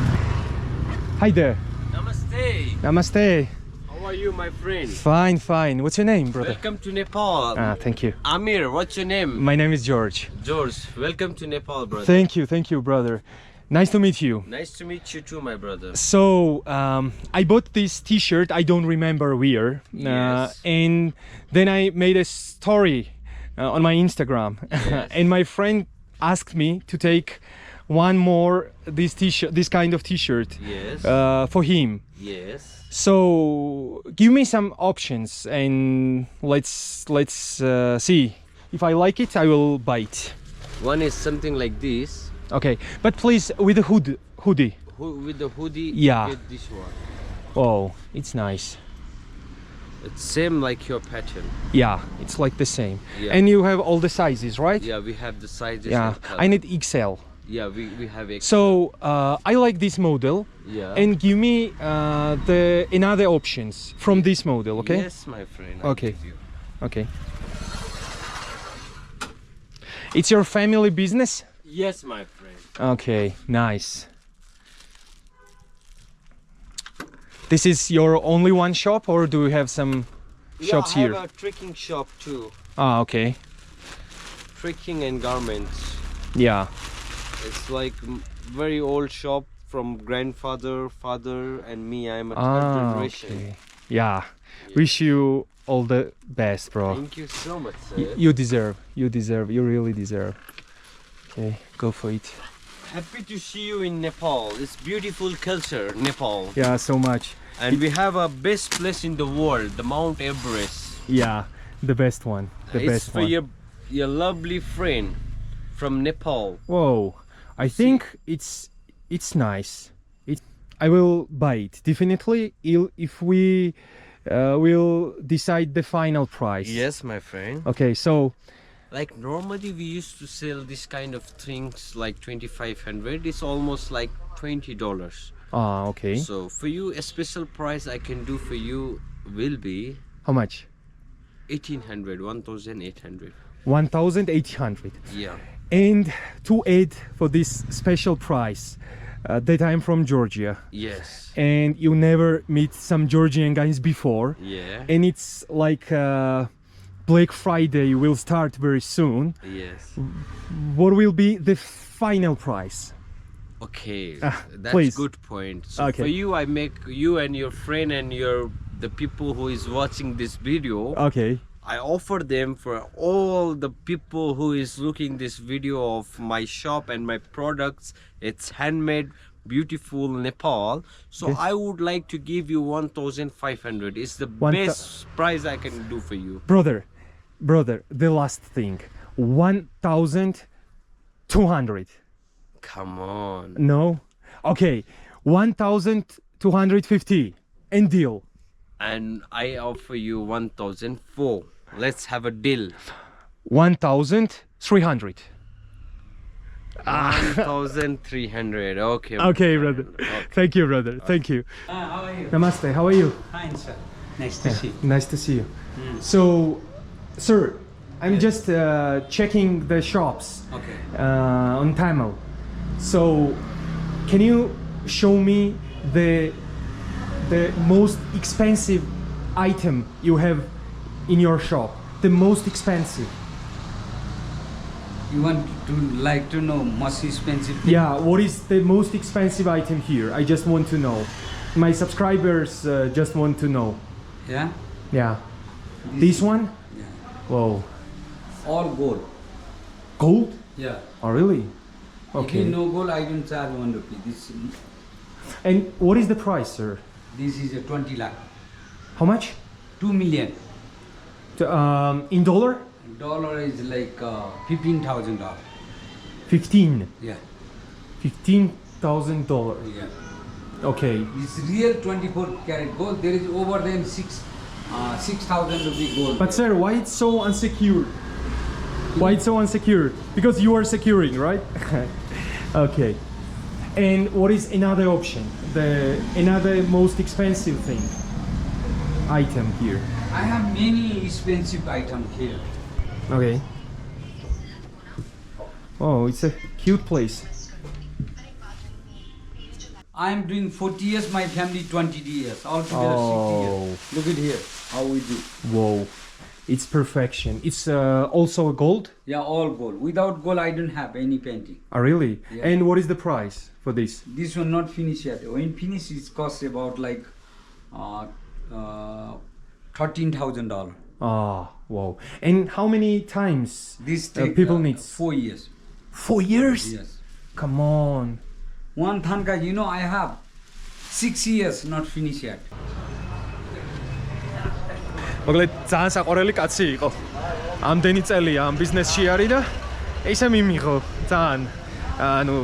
S1: Hi there.
S4: Namaste.
S1: Namaste.
S4: How are you, my friend?
S1: Fine, fine. What's your name, brother?
S4: Welcome to Nepal.
S1: Thank you.
S4: Amir, what's your name?
S1: My name is George.
S4: George. Welcome to Nepal, brother.
S1: Thank you, brother. Nice to meet you.
S4: Nice to meet you too, my brother.
S1: So, I bought this t-shirt, I don't remember where.
S4: Yes.
S1: And then I made a story on my Instagram.
S4: Yes.
S1: And my friend asked me to take one more this kind of t-shirt
S4: Yes.
S1: for him.
S4: Yes.
S1: So give me some options and let's see. If I like it, I will buy it.
S4: One is something like this.
S1: Okay, but please with a hoodie.
S4: With the hoodie,
S1: Yeah.
S4: get this one.
S1: Oh, it's nice.
S4: It's same like your pattern.
S1: Yeah, it's like the same.
S4: Yeah.
S1: And you have all the sizes, right?
S4: Yeah, we have the sizes.
S1: Yeah,
S4: and color.
S1: I need XL.
S4: Yeah, we have X.
S1: So I like this model.
S4: Yeah.
S1: And give me the another options from this model, okay?
S4: Yes, my friend.
S1: Okay.
S4: I'll give you.
S1: Okay. It's your family business?
S4: Yes, my friend.
S1: Okay, nice. This is your only one shop or do you have some shops
S4: I
S1: here?
S4: have a trekking shop too.
S1: Okay.
S4: Trekking and garments.
S1: Yeah.
S4: It's like very old shop from grandfather, father, and me. I'm a third generation.
S1: Okay. Yeah. Wish you all the best, bro.
S4: Thank you so much, sir.
S1: You deserve. You really deserve. Okay, go for it.
S4: Happy to see you in Nepal. It's beautiful culture, Nepal.
S1: Yeah, so much.
S4: And we have a best place in the world, the Mount Everest.
S1: Yeah, the best one. The
S4: It's
S1: best
S4: for
S1: one.
S4: your lovely friend from Nepal.
S1: Whoa, I think it's nice. I will buy it definitely if we will decide the final price.
S4: Yes, my friend.
S1: Okay, so
S4: Like normally we used to sell this kind of things like 2,500. It's almost like $20.
S1: okay.
S4: So for you, a special price I can do for you will be
S1: How much?
S4: 1,800, 1,800.
S1: 1,800.
S4: Yeah.
S1: And to add for this special price, that I'm from Georgia,
S4: Yes.
S1: and you never meet some Georgian guys before,
S4: Yeah.
S1: and it's like Black Friday will start very soon.
S4: Yes.
S1: What will be the final price?
S4: Okay. That's
S1: please.
S4: good point. So
S1: Okay.
S4: for you, I make you and your friend and the people who is watching this video.
S1: Okay.
S4: I offer them for all the people who is looking this video of my shop and my products. It's handmade, beautiful Nepal. So
S1: Yes.
S4: I would like to give you 1,500. It's the best price I can do for you.
S1: Brother, the last thing, 1,200.
S4: Come on.
S1: No? Okay, 1,250 and deal.
S4: And I offer you 1,004. Let's have a deal.
S1: 1,300.
S4: 1,300. Okay.
S1: Okay, brother. Thank you, brother. Thank you.
S2: How are you?
S1: Namaste. How are you?
S2: Fine, sir. Nice to see you.
S1: Nice to see you. So, sir, I'm just checking the shops
S2: Okay.
S1: on Tamil. So, can you show me the most expensive item you have in your shop? The most expensive.
S2: You want to like to know most expensive thing?
S1: Yeah, what is the most expensive item here? I just want to know. My subscribers just want to know.
S2: Yeah?
S1: Yeah. This one?
S2: Yeah.
S1: Whoa.
S2: All gold.
S1: Gold?
S2: Yeah.
S1: Oh, really?
S2: If
S1: Okay.
S2: you no gold, I can charge 1 rupee.
S1: And what is the price, sir?
S2: This is a 20 lakh.
S1: How much?
S2: 2 million.
S1: In dollar?
S2: Dollar is like $15,000.
S1: 15.
S2: Yeah.
S1: $15,000.
S2: Yeah.
S1: Okay.
S2: It's real 24 karat gold. There is over than 6,000 rupee gold.
S1: But sir, why it's so unsecured? Why it's so unsecured? Because you are securing, right? Okay. And what is another option? Another most expensive item here.
S2: I have many expensive items here.
S1: Okay. Oh, it's a cute place.
S2: I am doing 40 years, my family 20 years, altogether 60
S1: Oh.
S2: years. Look at here, how we do.
S1: Whoa. It's perfection. It's also a gold?
S2: Yeah, all gold. Without gold, I don't have any painting.
S1: Oh, really?
S2: Yeah.
S1: And what is the price for this?
S2: This one not finished yet. When finished, it costs about like $13,000.
S1: Ah, wow. And how many times
S2: This take
S1: people need?
S2: 4 years.
S1: 4 years?
S2: Yes.
S1: Come on.
S2: One thanka, you know, I have 6 years not finished yet.
S1: მოკლედ ძალიან საყვარელი კაცი იყო. ამდენი წელია ამ ბიზნესში არის და ისე მიმიღო ძალიან ანუ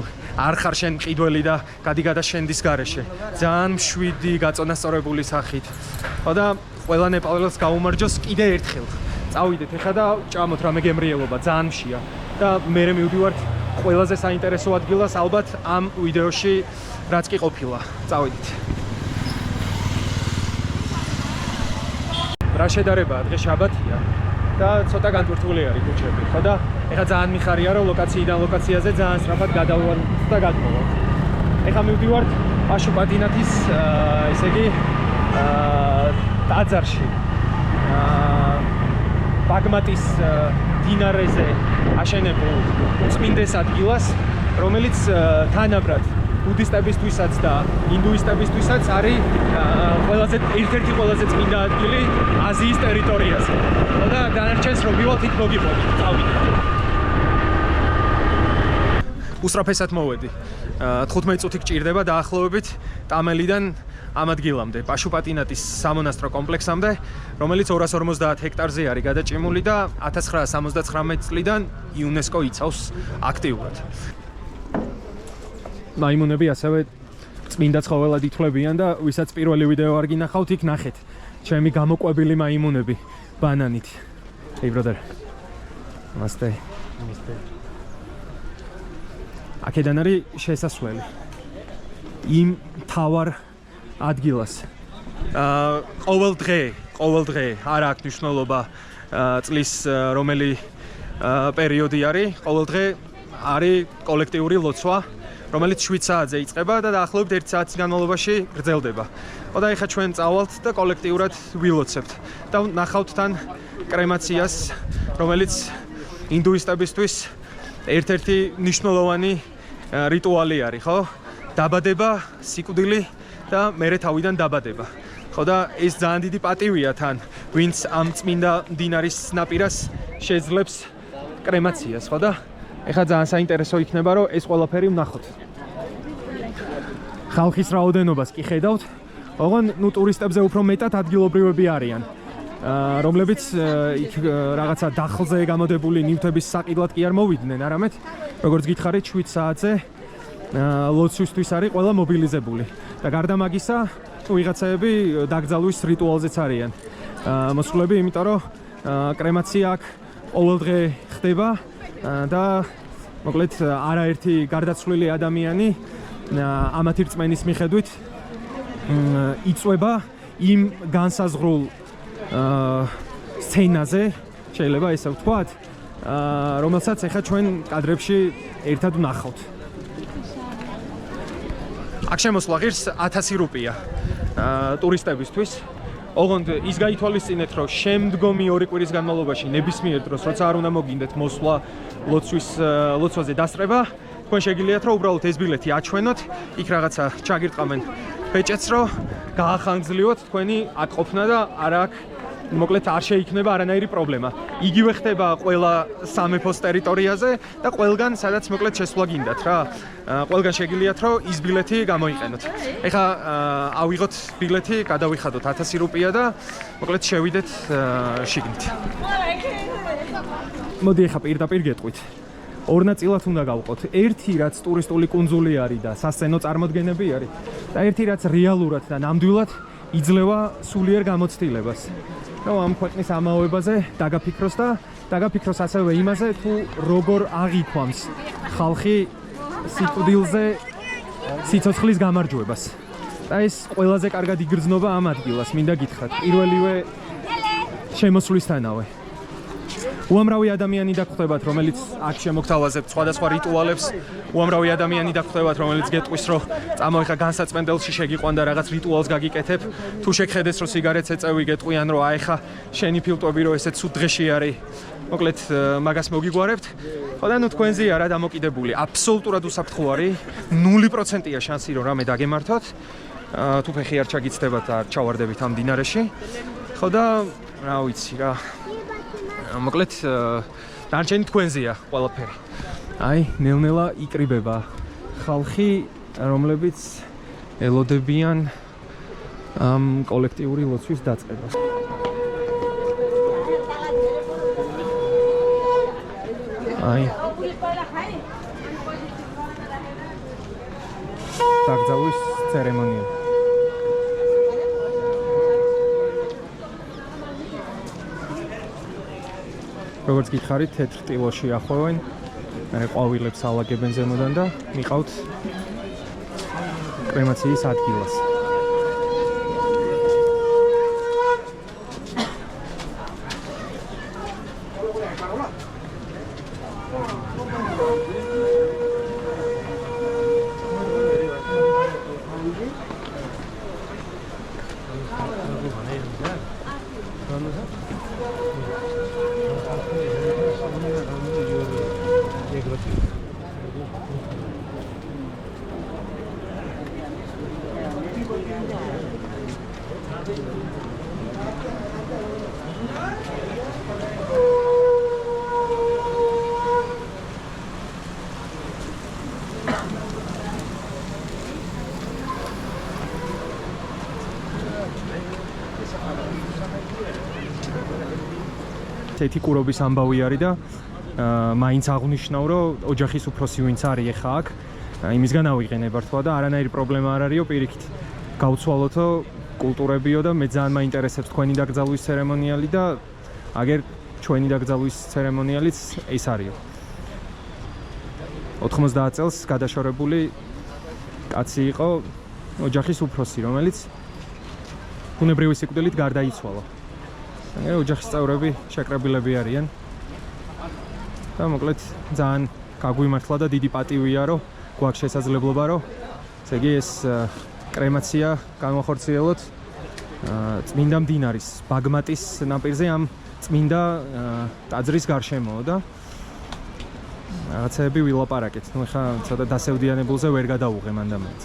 S1: არ ხარ შენ მყიდველი და გადიგადა შენდის გარეშე. ძალიან მშვიდი გაწონასწორებული სახით. ხო და ყველა ნეპალელს გაუმარჯოს კიდე ერთხელ. წავიდეთ ეხლა და ჭამოთ რამე გემრიელობა, ძალიან მშია. და მე მივდივართ ყველაზე საინტერესო ადგილას ალბათ ამ ვიდეოში რაც კი ყოფილა. წავიდეთ. რა შედარებაა, დღეს შაბათია და ცოტა განტვირთული არის ქუჩები, ხო და ეხლა ძალიან მიხარია რომ ლოკაციიდან ლოკაციაზე ძალიან სწრაფად გადავვალთ და გადმოვართ. ეხლა მივდივართ პაშუპატინათის ესე იგი ტაძარში. ბაგმატის დინარეზე აშენებულ უწმინდეს ადგილას, რომელიც თანაბრად ბუდისტებისთვისაც და ინდუისტებისთვისაც არის ერთ-ერთი ყველაზე წმინდა ადგილი აზიის ტერიტორიაზე. და დანარჩენს რომ მივალთ იქ მოგიყვებით, წავიდეთ. უსწრაფესად მოვედი. 15 წუთი გჭირდება დაახლოებით ტამელიდან ამ ადგილამდე, პაშუპატინათის სამონასტრო კომპლექსამდე, რომელიც 250 ჰექტარზე არის გადაჭიმული და 1979 წლიდან იუნესკო იცავს აქტიურად. მაიმუნები ასევე წმინდა ცხოველად ითვლებიან და ვისაც პირველი ვიდეო არ გინახავთ, იქ ნახეთ. ჩემი გამოყვებილი მაიმუნები ბანანით. Hey brother. Namaste. Namaste. აქედან არის შესასვლელი. იმ თავარ ადგილას. ყოველ დღე არ აქვს მნიშვნელობა წლის რომელი პერიოდი არის, ყოველ დღე არის კოლექტიური ლოცვა, რომელიც 7 საათზე იწყება და დაახლოებით 1 საათის განმავლობაში გრძელდება. ხო და ეხლა ჩვენ წავალთ და კოლექტიურად ვილოცებთ და ნახავთ თან კრემაციას, რომელიც ინდუისტებისთვის ერთ-ერთი მნიშვნელოვანი რიტუალი არის, ხო? დაბადება, სიკვდილი და მერე თავიდან დაბადება. ხო და ეს ძალიან დიდი პატივია თან, ვინც ამ წმინდა მდინარის ნაპირას შეძლებს კრემაციას, ხო და ეხლა ძალიან საინტერესო იქნება, რომ ეს ყველაფერი ვნახოთ. ხალხის რაოდენობას კი ხედავთ, ოღონ ტურისტებზე უფრო მეტად ადგილობრივები არიან, რომლებიც იქ რაღაცა დახლზე გამოდებული ნივთების საყიდლად კი არ მოვიდნენ, არამედ როგორც გითხარით 7 საათზე ლოცვისთვის არის ყველა მობილიზებული. და გარდა მაგისა, ვიღაცაები დაკრძალვის რიტუალზეც არიან მოსულები, იმიტომ რომ კრემაცია აქ ყოველ დღე ხდება და მოკლედ არაერთი გარდაცვლილი ადამიანი ამათი რწმენის მიხედვით იწვება იმ განსაზღვრულ სცენაზე, შეიძლება ესე ვთქვათ, რომელსაც ახლა ჩვენ კადრებში ერთად ვნახავთ. აქ შემოსვლა ღირს 1000 რუპია ტურისტებისთვის. ოღონდ ის გაითვალისწინეთ, რომ შემდგომი 2 კვირის განმავლობაში ნებისმიერ დროს, როცა არ უნდა მოგინდეთ მოსვლა ლოცვაზე დასწრება, თქვენ შეგიძლიათ რომ უბრალოდ ეს ბილეთი აჩვენოთ, იქ რაღაცა ჩაგირტყამენ ბეჭედს, რომ გაახანგრძლივოთ თქვენი აქ ყოფნა და არა აქ მოკლედ არ შეიქმნება არანაირი პრობლემა. იგივე ხდება ყველა სამეფოს ტერიტორიაზე და ყველგან სადაც მოკლედ შესვლა გინდათ რა. ყველგან შეგიძლიათ რომ ის ბილეთი გამოიყენოთ. ეხლა ავიღოთ ბილეთი, გადავიხადოთ 1000 რუპია და მოკლედ შევიდეთ შიგნით. მოდი ეხლა პირდაპირ გეტყვით. ორ ნაწილად უნდა გავყოთ. ერთი რაც ტურისტული კუნძული არის და სასცენო წარმოდგენები არის და ერთი რაც რეალურად და ნამდვილად იძლევა სულიერ გამოცდილებას. ამ ქვეყნის ამაოებაზე დაგაფიქროს და დაგაფიქროს ასევე იმაზე, თუ როგორ აღიქვამს ხალხი სიკვდილზე სიცოცხლის გამარჯვებას. და ეს ყველაზე კარგად იგრძნობა ამ ადგილას, მინდა გითხრათ. პირველივე შემოსვლისთანავე. უამრავი ადამიანი დაგხვდებათ, რომელიც აქ შემოგთავაზებთ სხვადასხვა რიტუალებს. უამრავი ადამიანი დაგხვდებათ, რომელიც გეტყვის, რომ წამოიღა განსაწმენდელში შეგიყვანდა რაღაც რიტუალს გაგიკეთებ. თუ შეგხედეს, რომ სიგარეტს ეწევი, გეტყვიან, რომ აიხა შენი ფილტვები, რომ ესეც სულ დღეში არის. მოკლედ მაგას მოგიგვარებთ. ხო და ნუ თქვენზეა რა დამოკიდებული. აბსოლუტურად უსაფრთხო არის. 0%-ია შანსი, რომ რამე დაგემართოთ. თუ ფეხი არ ჩაგიცდებათ, არ ჩავარდებით ამ დინარეში. ხო და რა ვიცი რა. მოკლედ დარჩენი თქვენზეა ყველაფერი. აი, ნელ-ნელა იკრიბება ხალხი, რომლებიც ელოდებიან ამ კოლექტიური ლოცვის დაწყებას. აი. დაკრძალვის ცერემონია. როგორც გითხარით, თეთრ ტილოში ახვევენ, მე ყვავილებს ალაგებენ ზემოდან და მიყავთ კრემაციის ადგილას. ეთიკურობის ამბავი არის და მაინც აღნიშნავ, რომ ოჯახის უფროსი ვინც არის ახლა აქ, იმისგან ავიღენებართვა და არანაირი პრობლემა არ არისო, პირიქით გავცვალოთო, კულტურებიო და მე ძალიან მაინტერესებს თქვენი დაკრძალვის ცერემონიალი და აგერ ჩვენი დაკრძალვის ცერემონიალიც ეს არისო. 90 წელს გადაშორებული კაცი იყო ოჯახის უფროსი, რომელიც ბუნებრივი სიკვდილით გარდაიცვალა. ოჯახის წევრები შეკრებილები არიან. და მოკლედ ძალიან გაგვიმართლა და დიდი პატივია, რომ გვაქვს შესაძლებლობა, რომ ესე იგი ეს კრემაცია განვახორციელოთ წმინდა მდინარის ბაგმატის ნაპირზე ამ წმინდა ტაძრის გარშემო და რაღაცები ვილაპარაკეთ. ნუ ხა ცოტა დასევდიანებულზე ვერ გადავუღე მანდამაც.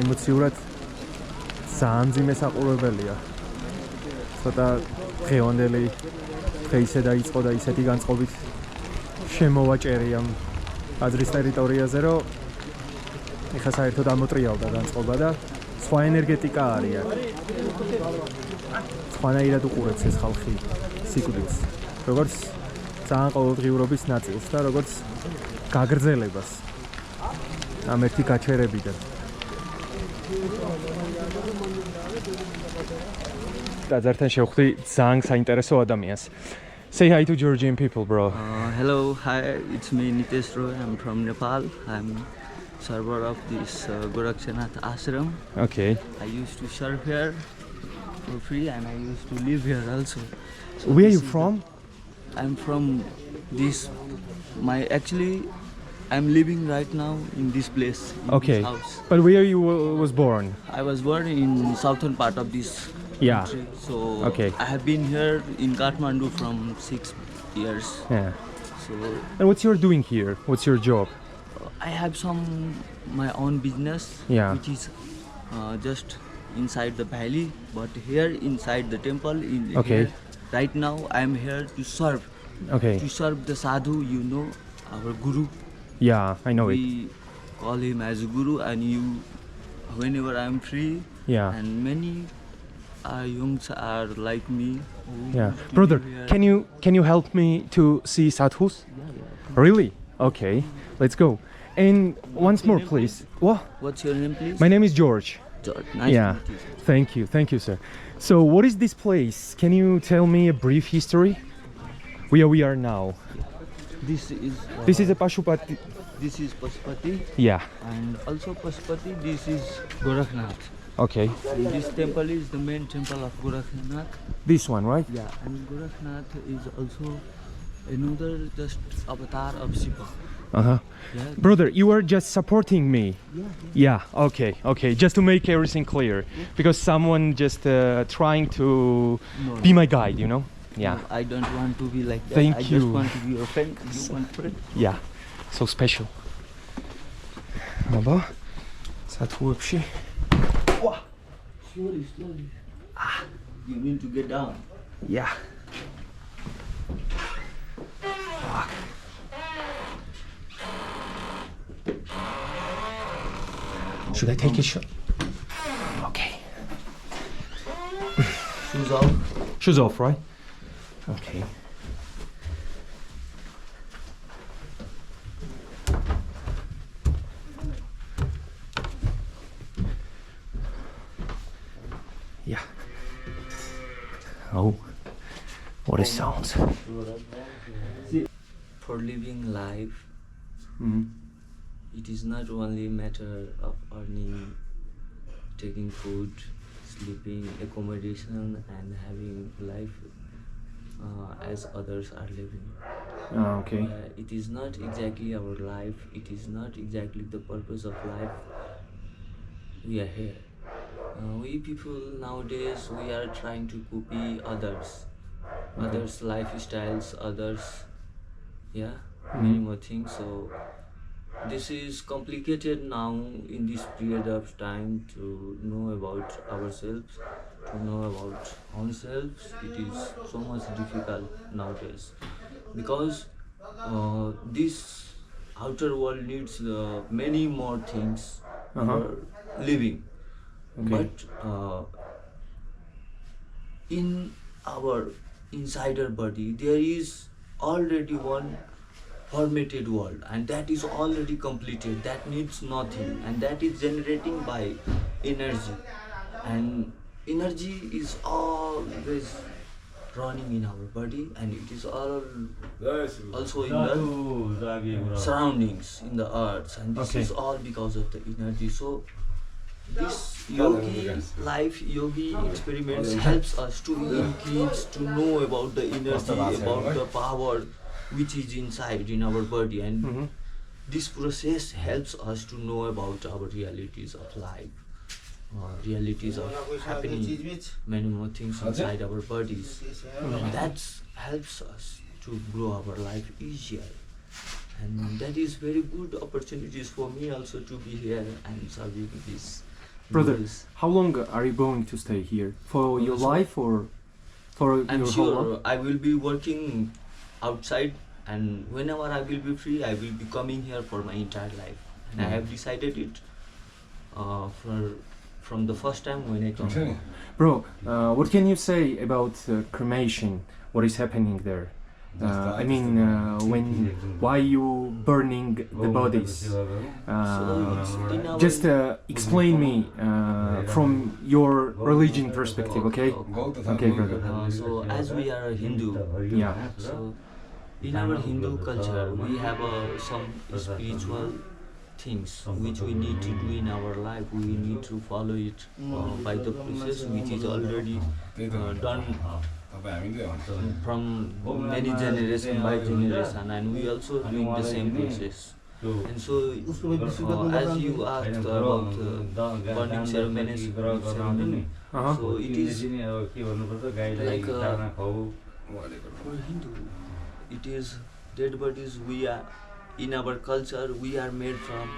S1: ემოციურად ძალიან ძიმე საყურებელია. ცოტა დღევანდელი დღეისე დაიწყო და ისეთი განწყობით შემოვაჭერი ამ ტაძრის ტერიტორიაზე, რომ ეხლა საერთოდ ამოტრიალდა განწყობა და სხვა ენერგეტიკა არის აქ. სხვანაირად უყურებს ეს ხალხი სიკვდილს, როგორც ძალიან ყოველდღიურობის ნაწილს და როგორც გაგრძელებას ამ ერთი გაჩერებიდან. ტაძართან შევხვდი ძალიან საინტერესო ადამიანს. Say hi to Georgian people, bro.
S5: Hello, hi, it's me Nitesh Roy. I'm from Nepal. I'm server of this Gorakshanath ashram.
S1: Okay.
S5: I used to serve here for free and I used to live here also. So
S1: Where are
S5: this
S1: you
S5: is
S1: from?
S5: I'm from this, I'm living right now in this place, in
S1: Okay.
S5: this house.
S1: But where you was born?
S5: I was born in southern part of this
S1: Yeah.
S5: country. So
S1: Okay.
S5: I have been here in Kathmandu from 6 years.
S1: Yeah.
S5: So
S1: And what's you're doing here? What's your job?
S5: I have my own business,
S1: Yeah.
S5: which is just inside the valley, but here inside the temple.
S1: Okay.
S5: Here, right now I am here to serve
S1: Okay.
S5: the sadhu. You know, our guru.
S1: Yeah, I know it.
S5: We call him as guru, and whenever I am free,
S1: Yeah.
S5: and many youngs are like me. Who
S1: Yeah.
S5: live
S1: Brother,
S5: here.
S1: can you help me to see sadhus? Really? Okay. Let's go. And once more, please. What?
S5: What's your name, please?
S1: My name is George.
S5: George. Nice
S1: Yeah.
S5: to meet you.
S1: Thank you, sir. So, what is this place? Can you tell me a brief history? Where we are now?
S5: This is
S1: This is a Pashupati.
S5: this is Pashupati,
S1: Yeah.
S5: and also Pashupati. This is Gorakhnath.
S1: Okay.
S5: And this temple is the main temple of Gorakhnath.
S1: This one, right?
S5: Yeah, and Gorakhnath is also another just avatar of Shiva.
S1: Uh-huh.
S5: Yeah.
S1: Brother, you are just supporting me.
S5: Yeah.
S1: Yeah, okay. Just to make everything clear. Because someone just trying to
S5: No,
S1: be my guide, you know? Yeah.
S5: No, I don't want to be like that.
S1: Thank
S5: I
S1: you.
S5: just want to be your friend. You want friend?
S1: Yeah. So special. Აბა, სათუებში.
S5: Slowly. You mean to get down?
S1: Yeah. Should I take a shot? Okay.
S5: Shoes off.
S1: Shoes off, right? Okay. Yeah. Oh, what a sound.
S5: For living life,
S1: Mm-hmm.
S5: it is not only matter of earning, taking food, sleeping, accommodation, and having life as others are living.
S1: Okay.
S5: It is not exactly our life. It is not exactly the purpose of life. We are here. We people nowadays, we are trying to copy others, others' lifestyles, others, yeah, many more things. So this is complicated now in this period of time to know about ourselves, to know about ourselves. It is so much difficult nowadays because this outer world needs many more things for living.
S1: Okay.
S5: But in our insider body there is already one formatted world, and that is already completed, that needs nothing, and that is generating by energy, and energy is always running in our body, and it is all also in the surroundings in the earth, and this
S1: Okay.
S5: is all because of the energy. So this yogi life, yogi experiments helps us to increase, to know about the energy, about the power which is inside in our body, and this process helps us to know about our realities of life, realities of happening, many more things inside our bodies, and that helps us to grow our life easier. And that is very good opportunities for me also to be here and serving this.
S1: Brother,
S5: this.
S1: how long are you going to stay here? For your
S5: So-
S1: life or for
S5: I'm
S1: your whole
S5: sure
S1: life?
S5: I will be working outside, and whenever I will be free, I will be coming here for my entire life. And I have decided it from the first time when I came.
S1: Bro, what can you say about cremation? What is happening there? I mean, why you burning the bodies?
S5: So it's in our
S1: Just explain me from your religion perspective, okay? Okay, brother.
S5: so as we are a Hindu,
S1: Yeah.
S5: so in our Hindu culture, we have some spiritual things which we need to do in our life. We need to follow it by the process which is already done from many generation by generation, and we also doing the same process. And so as you asked about burning ceremony, so it is like for Hindu, it is dead bodies. We are in our culture, we are made from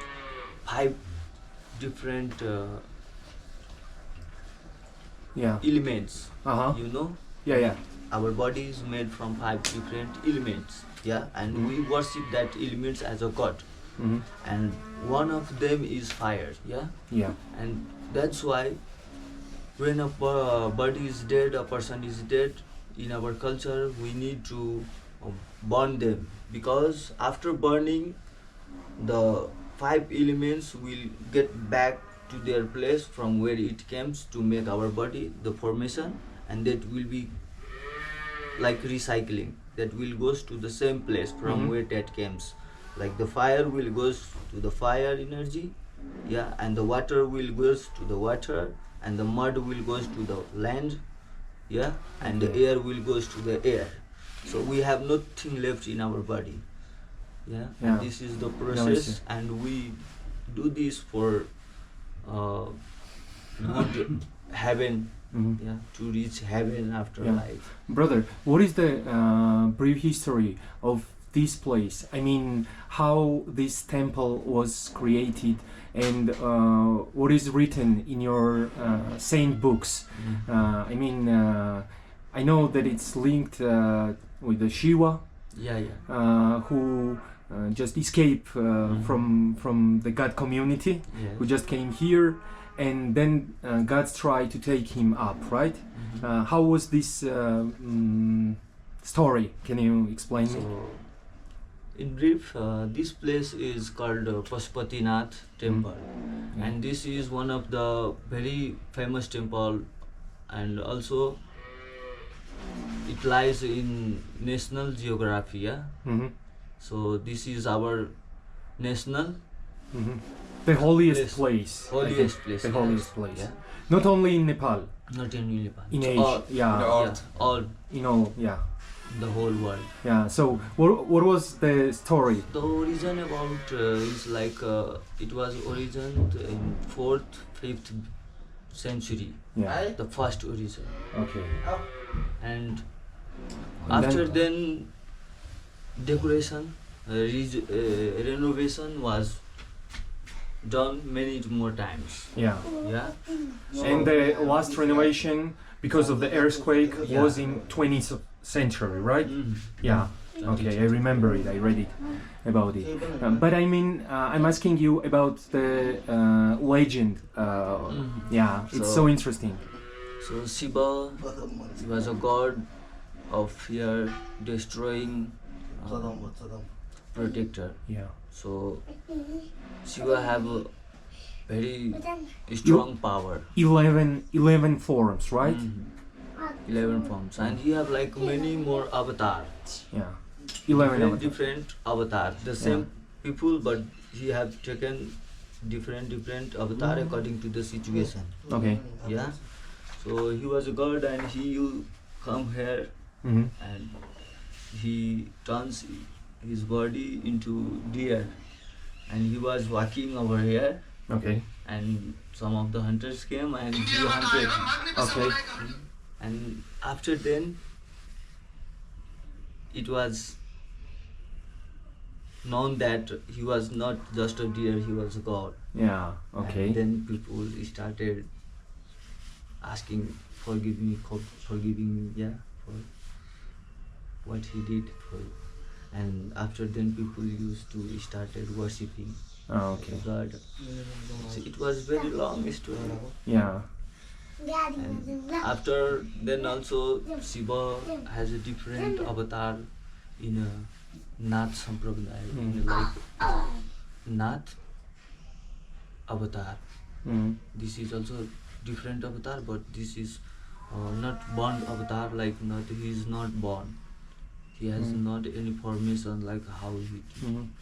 S5: 5 different
S1: Yeah.
S5: elements,
S1: Uh-huh.
S5: you know.
S1: Yeah.
S5: Our body is made from 5 different elements, yeah, and we worship that elements as a god,
S1: Mm-hmm.
S5: and one of them is fire, yeah,
S1: Yeah.
S5: and that's why when a body is dead, a person is dead, in our culture we need to burn them, because after burning the 5 elements will get back to their place from where it comes to make our body the formation, and that will be like recycling, that will goes to the same place from where that comes. Like the fire will goes to the fire energy, yeah, and the water will goes to the water, and the mud will goes to the land, yeah, and the air will goes to the air. So we have nothing left in our body, yeah.
S1: Yeah.
S5: And this is the process, and we do this for good heaven, yeah, to reach heaven after
S1: Yeah.
S5: life.
S1: Brother, what is the brief history of this place? I mean, how this temple was created, and what is written in your saint books? I mean, I know that it's linked with the Shiva,
S5: Yeah, yeah.
S1: who just escaped from the God community,
S5: Yes.
S1: who just came here, and then God's tried to take him up, right? How was this story? Can you explain me?
S5: So, in brief, this place is called Pashupatinath Temple, and this is one of the very famous temple, and also it lies in National Geography. Yeah?
S1: Mm-hmm.
S5: So this is our national
S1: Mm-hmm. The holiest place.
S5: holiest place.
S1: The
S5: yes.
S1: holiest place.
S5: Yeah?
S1: Not only in Nepal,
S5: Not in Nepal.
S1: in
S5: It's
S1: Asia.
S5: all,
S1: Yeah,
S5: yeah, all
S1: in all. Yeah,
S5: the whole world.
S1: yeah. So, what was the story?
S5: The origin about is like it was origined in 4th, 5th century.
S1: Yeah.
S5: The first origin,
S1: Okay.
S5: and
S1: And
S5: after then decoration, renovation was done many more times.
S1: Yeah.
S5: Yeah.
S1: And the last renovation, because of the earthquake,
S5: Yeah.
S1: was in 20th century, right?
S5: Mm.
S1: Yeah. Okay, I remember it. I read it about it. But I mean, I'm asking you about the legend. Yeah, it's so
S5: So-
S1: interesting.
S5: So Shiva, he was a god of fear, destroying, protector.
S1: Yeah.
S5: So Shiva have a very strong power.
S1: 11 forms, right?
S5: 11 forms, and he have like many more avatars.
S1: Yeah. 11
S5: Very
S1: avatars.
S5: different avatars. The same people, but he have taken different avatar according to the situation.
S1: Okay.
S5: Yeah. So he was a god, and he will come here,
S1: Mm-hmm.
S5: and he turns his body into deer, and he was walking over here,
S1: Okay.
S5: and some of the hunters came and he hunted him.
S1: Okay.
S5: And after then it was known that he was not just a deer, he was a god.
S1: Yeah. Okay.
S5: And then people started asking forgiving me, yeah, for what he did for. And after then people used to started worshipping
S1: Oh, okay.
S5: God. So it was very long story.
S1: Yeah.
S5: And after then also Shiva has a different avatar in a Nath Sampradaya, in a like Nath avatar.
S1: Mm.
S5: This is also different avatar, but this is not born avatar, like not he is not born. He has not any formation like how he came.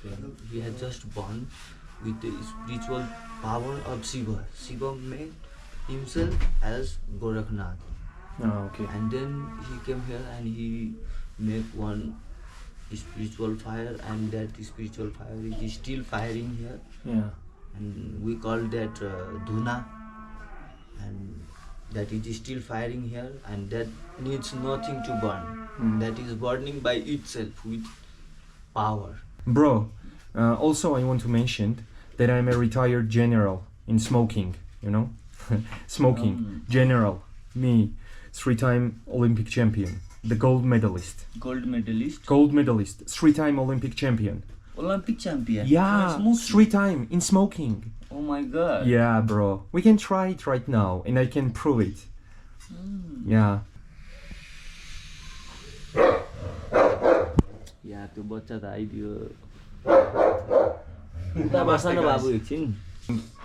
S5: He has just born with the spiritual power of Shiva. Shiva made himself as Gorakhnath,
S1: Oh, okay.
S5: and then he came here and he made one spiritual fire, and that spiritual fire is still firing here,
S1: Yeah.
S5: and we call that Dhuna, and that it is still firing here, and that needs nothing to burn. That is burning by itself with power.
S1: Bro, also I want to mention that I'm a retired general in smoking, you know? Smoking. General. Me. 3-time Olympic champion. The gold medalist.
S6: Gold medalist,
S1: Gold medalist. 3-time Olympic champion.
S6: Olympic champion.
S1: Yeah,
S6: Smoking.
S1: 3-time in smoking.
S6: Oh my god.
S1: Yeah, bro. We can try it right now and I can prove it. Yeah.
S5: या त्यो बच्चा त आइदियो उता बस्छ न बाबु एकछिन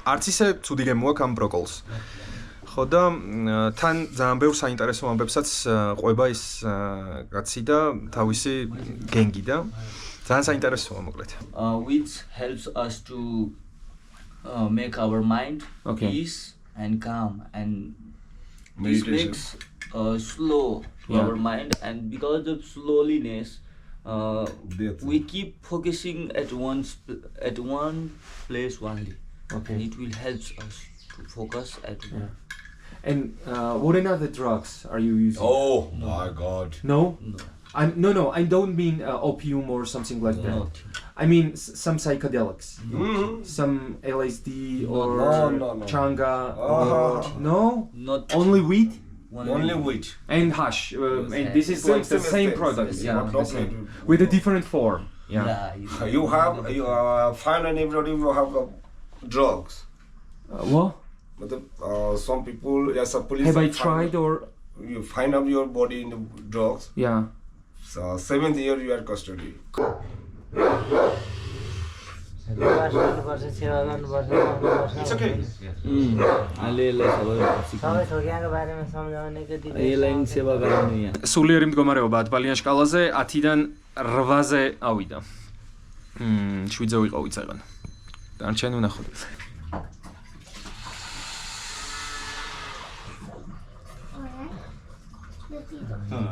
S1: არც ისე ცუდი გემო აქვს ამ ბროკოლს. ხო და თან ძალიან ბევრ საინტერესო ამბებსაც ყვება ის კაცი და თავისი გენგი და ძალიან საინტერესოა მოკლედ.
S5: Which helps us to make our mind peace and calm, and this makes slow to our mind, and because of slowliness we keep focusing at one place only. And it will help us to focus at one.
S1: And what another drugs are you using?
S7: Oh my god.
S1: No?
S5: No.
S1: No, I don't mean opium or something like that. I mean some psychedelics. Some LSD or
S7: No.
S1: changa. No?
S5: Not
S1: Only weed?
S7: Only wheat.
S1: And hash. And this is like the same product.
S5: Yeah,
S1: the same. With a different form. Yeah.
S7: You find anybody who have drugs.
S1: What?
S7: But some people, as a police,
S1: Have I tried or?
S7: You find out your body in the drugs.
S1: Yeah.
S7: So 7th year you are custody.
S1: It's okay. სულიერი მდგომარეობა ათბალიან შკალაზე 10-დან 8-ზე ავიდა. 7-ზე ვიყავით წეგან. დარჩენი ვნახოთ.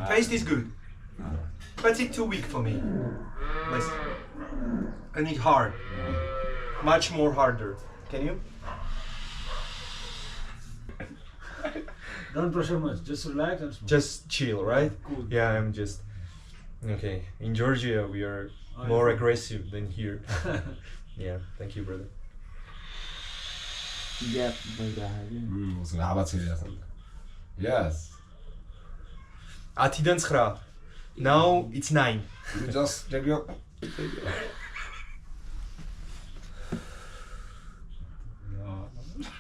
S1: Taste is good, but it's too weak for me. I need hard, much more harder. Can you?
S8: Don't pressure much, just relax and smoke.
S1: Just chill, right?
S8: Cool.
S1: Yeah, I'm just okay. In Georgia, we are more aggressive than here. Yeah, thank you, brother.
S5: Yeah.
S7: Yes.
S1: 10-დან 9. Now it's 9.
S7: You just take your.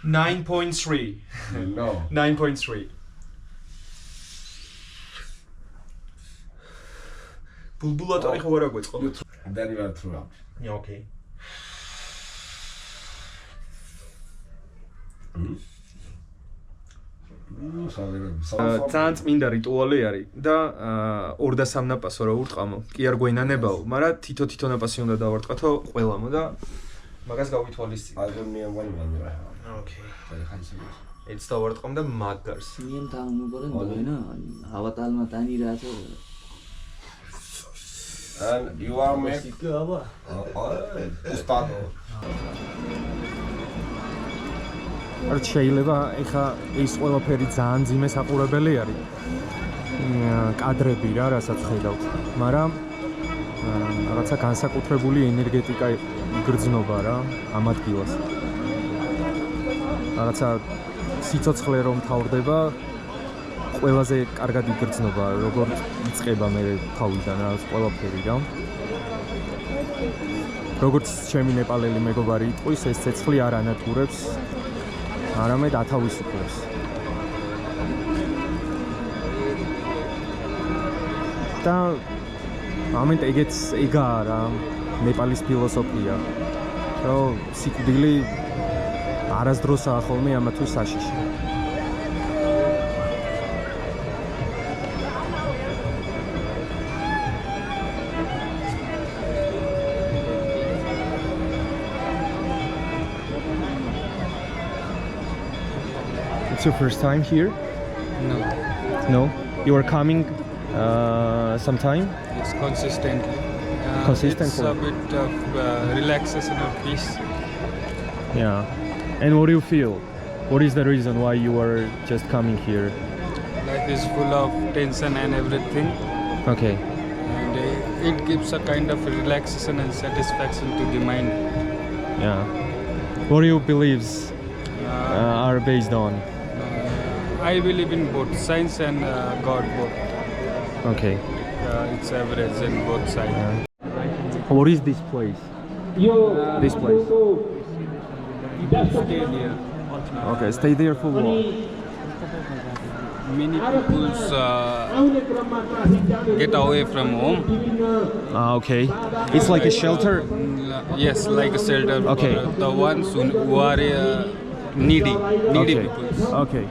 S1: 9.3.
S7: No.
S1: 9.3. Bulbulatori ხო არა გვეწყო?
S7: Then you are through out.
S1: Yeah, okay. ძალიან წმინდა რიტუალი არის და 2 და 3 ნაპასო რა ურტყამო. კი არ გვენანებაო, მაგრამ თითო ნაპასი უნდა დავარტყათო ყველამო და მაგას გავითვალისწინე.
S7: I don't know when you are.
S1: Okay. It's დავარტყამ და მაგარს.
S5: Niam taunu पर्यो नि त हैन हावातालमा तानिरहेछ
S7: And you are make ustad.
S1: არ შეიძლება ეხა ის ყველაფერი ძალიან ძიმე საყურებელი არის. კადრები რა, რასაც ხედავთ. მაგრამ რაღაცა განსაკუთრებული ენერგეტიკა იგრძნობა რა ამ ადგილას. რაღაცა სიცოცხლე რომ თავდება, ყველაზე კარგად იგრძნობა, როგორ იწყება მე თავიდან რა ყველაფერი რა. როგორც ჩემი ნეპალელი მეგობარი იტყვის, ეს ცეცხლი არ ანადგურებს, არამედ ათავისუფლებს. და ამით ეგაა რა ნეპალის ფილოსოფია, რომ სიკვდილი არასდროსაა ხოლმე ამათვის საშიში. It's your first time here?
S9: No,
S1: No? You are coming sometime?
S9: it's consistently.
S1: Consistent
S9: It's
S1: for-
S9: a bit of relaxation or peace.
S1: Yeah. And what do you feel? What is the reason why you are just coming here?
S9: Life is full of tension and everything,
S1: Okay.
S9: and it gives a kind of relaxation and satisfaction to the mind.
S1: Yeah. What do your beliefs
S9: Uh,
S1: are based on?
S9: I believe in both science and God both.
S1: Okay.
S9: It's average in both sides.
S1: What is this place? This place.
S9: Stay there.
S1: Okay, stay there for what?
S9: many people get away from home.
S1: Okay. It's like a shelter.
S9: Yes, like a shelter
S1: Okay.
S9: for the ones who are needy
S1: Okay.
S9: people.
S1: Okay.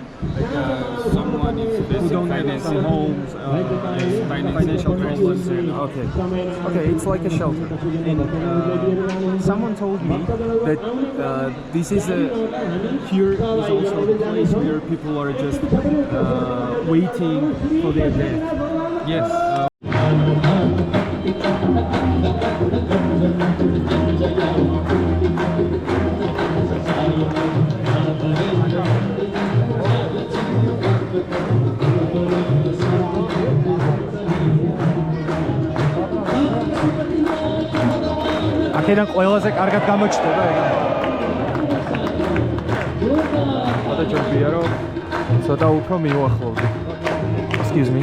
S9: Someone is
S1: Who
S9: facing
S1: don't have
S9: financial
S1: homes, financial problems. Okay. Okay, it's like a shelter. And someone told me that this is here is also the place where people are just waiting for their death.
S9: Yes.
S1: აქედან ყველაზე კარგად გამოჩნდება ეგ. ცოტა ჯობია რომ ცოტა უფრო მივახლოვდი. Excuse me.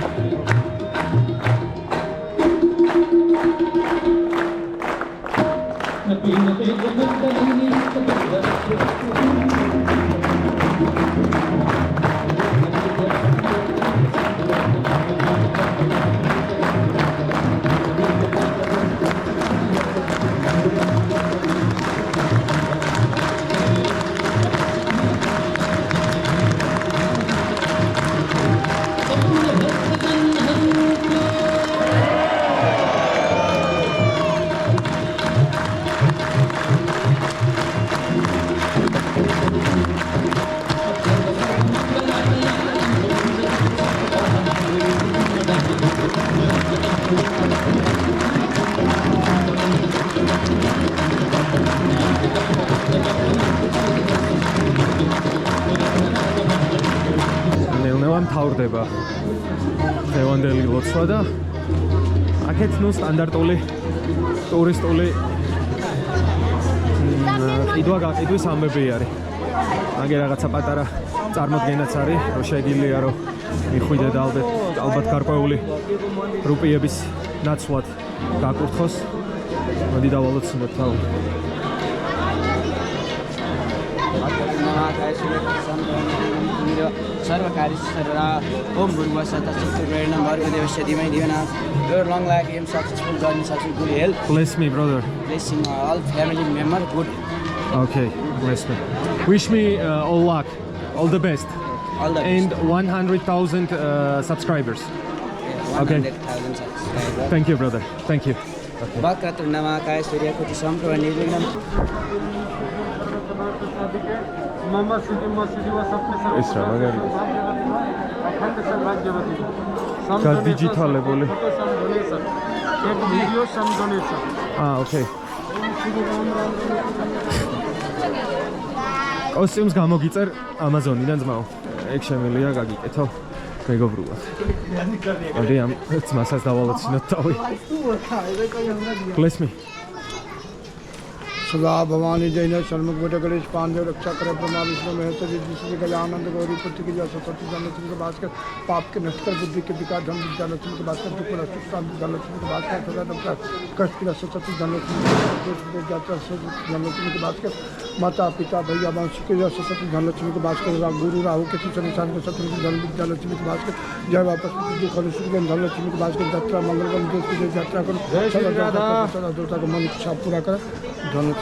S1: ნელ-ნელა მთავრდება დღევანდელი ლოცვა და აქეთ ნუ სტანდარტული ტურისტული ყიდვის ამბები არის. აგერ რაღაცა პატარა წარმოდგენაც არის, რომ შეგიძლია რომ მიხვიდე და ალბათ გარკვეული რუპიების ნაცვლად გაკურთხოს. მოდი დავალოცინოთ თავი.
S10: सर्वकारी ओम भूर्भुवस्सुतः चतुर्वेण्यं भर्गदेवस्य धीमहि धियो नः your long life aim successful journey successful good health
S1: Bless me, brother.
S10: blessing all family member good
S1: Okay, bless me. Wish me all luck, all the best.
S10: all the
S1: And 100,000 subscribers. Okay.
S10: 100,000 subscribers
S1: Thank you, brother. Thank you.
S10: वक्रतुण्ड महाकाय सूर्यकोटि समप्रभ निर्विघ्नं
S1: ეს რა მაგარი გადიჯიტალებული okay. კოსტიუმს გამოგიწერ Amazon-იდან ძმაო. ეგ შემიძლია გაგიკეთო მეგობრულად. მოდი ამ ძმასაც დავალოცინოთ თავი. Bless me.
S3: सदा भवानी जैन शर्मक बेटे गणेश पांडे रक्षा करे ब्रह्मा विष्णु महेश जिससे के आनंद गौरी पुत्र की जय सरस्वती धनलक्ष्मी के भास्कर पाप के नष्कर बुद्धि के विकार धन विद्यालक्ष्मी के भास्कर दुख नष्ट शांति धनलक्ष्मी के भास्कर सदा नमस्कार कष्ट की सरस्वती धनलक्ष्मी धनलक्ष्मी के भास्कर माता पिता भैया वंश के जय सरस्वती धनलक्ष्मी के भास्कर गुरु राहु के तीसरे निशान के शत्रु धन विद्यालक्ष्मी के भास्कर जय वापस दुख धनलक्ष्मी के भास्कर यात्रा मंगलगम देश की यात्रा करो सदा देवता का मन इच्छा पूरा कर धनलक्ष्मी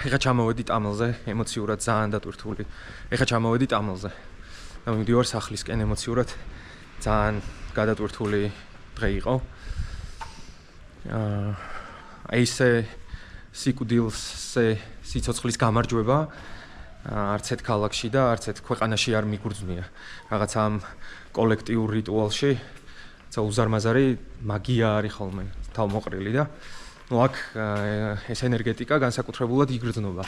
S1: ეხა ჩამოვედით ამელზე, ემოციურად ძალიან დატვირთული. ეხა ჩამოვედით ამელზე. და მივდივარ სახლისკენ ემოციურად ძალიან გადატვირთული დღე იყო. აი ესე სიკვდილზე სიცოცხლის გამარჯვება არც ერთ ქალაქში და არც ერთ ქვეყანაში არ მიგურძნია. რაღაც ამ კოლექტიურ რიტუალში უზარმაზარი მაგია არის ხოლმე თავმოყრილი და ну აქ ეს ენერგეტიკა განსაკუთრებულად იგრძნობა.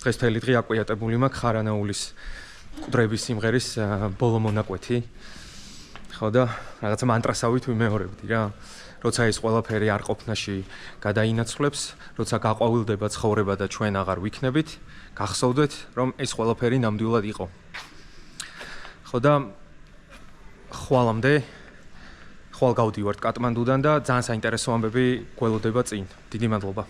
S1: დღეს მთელი დღე აკვიატებული მაქვს ხარანაულის მკვდრების სიმღერის ბოლო მონაკვეთი. ხო და რაღაცა მანტრასავით ვიმეორებდი რა. როცა ეს ყველაფერი არ ყოფნაში გადაინაცვლებს, როცა გაყვავილდება ცხოვრება და ჩვენ აღარ ვიქნებით, გახსოვდეთ, რომ ეს ყველაფერი ნამდვილად იყო. ხო და ხვალამდე ხვალ გავდივართ კატმანდუდან და ძალიან საინტერესო ამბები გველოდება წინ. დიდი მადლობა.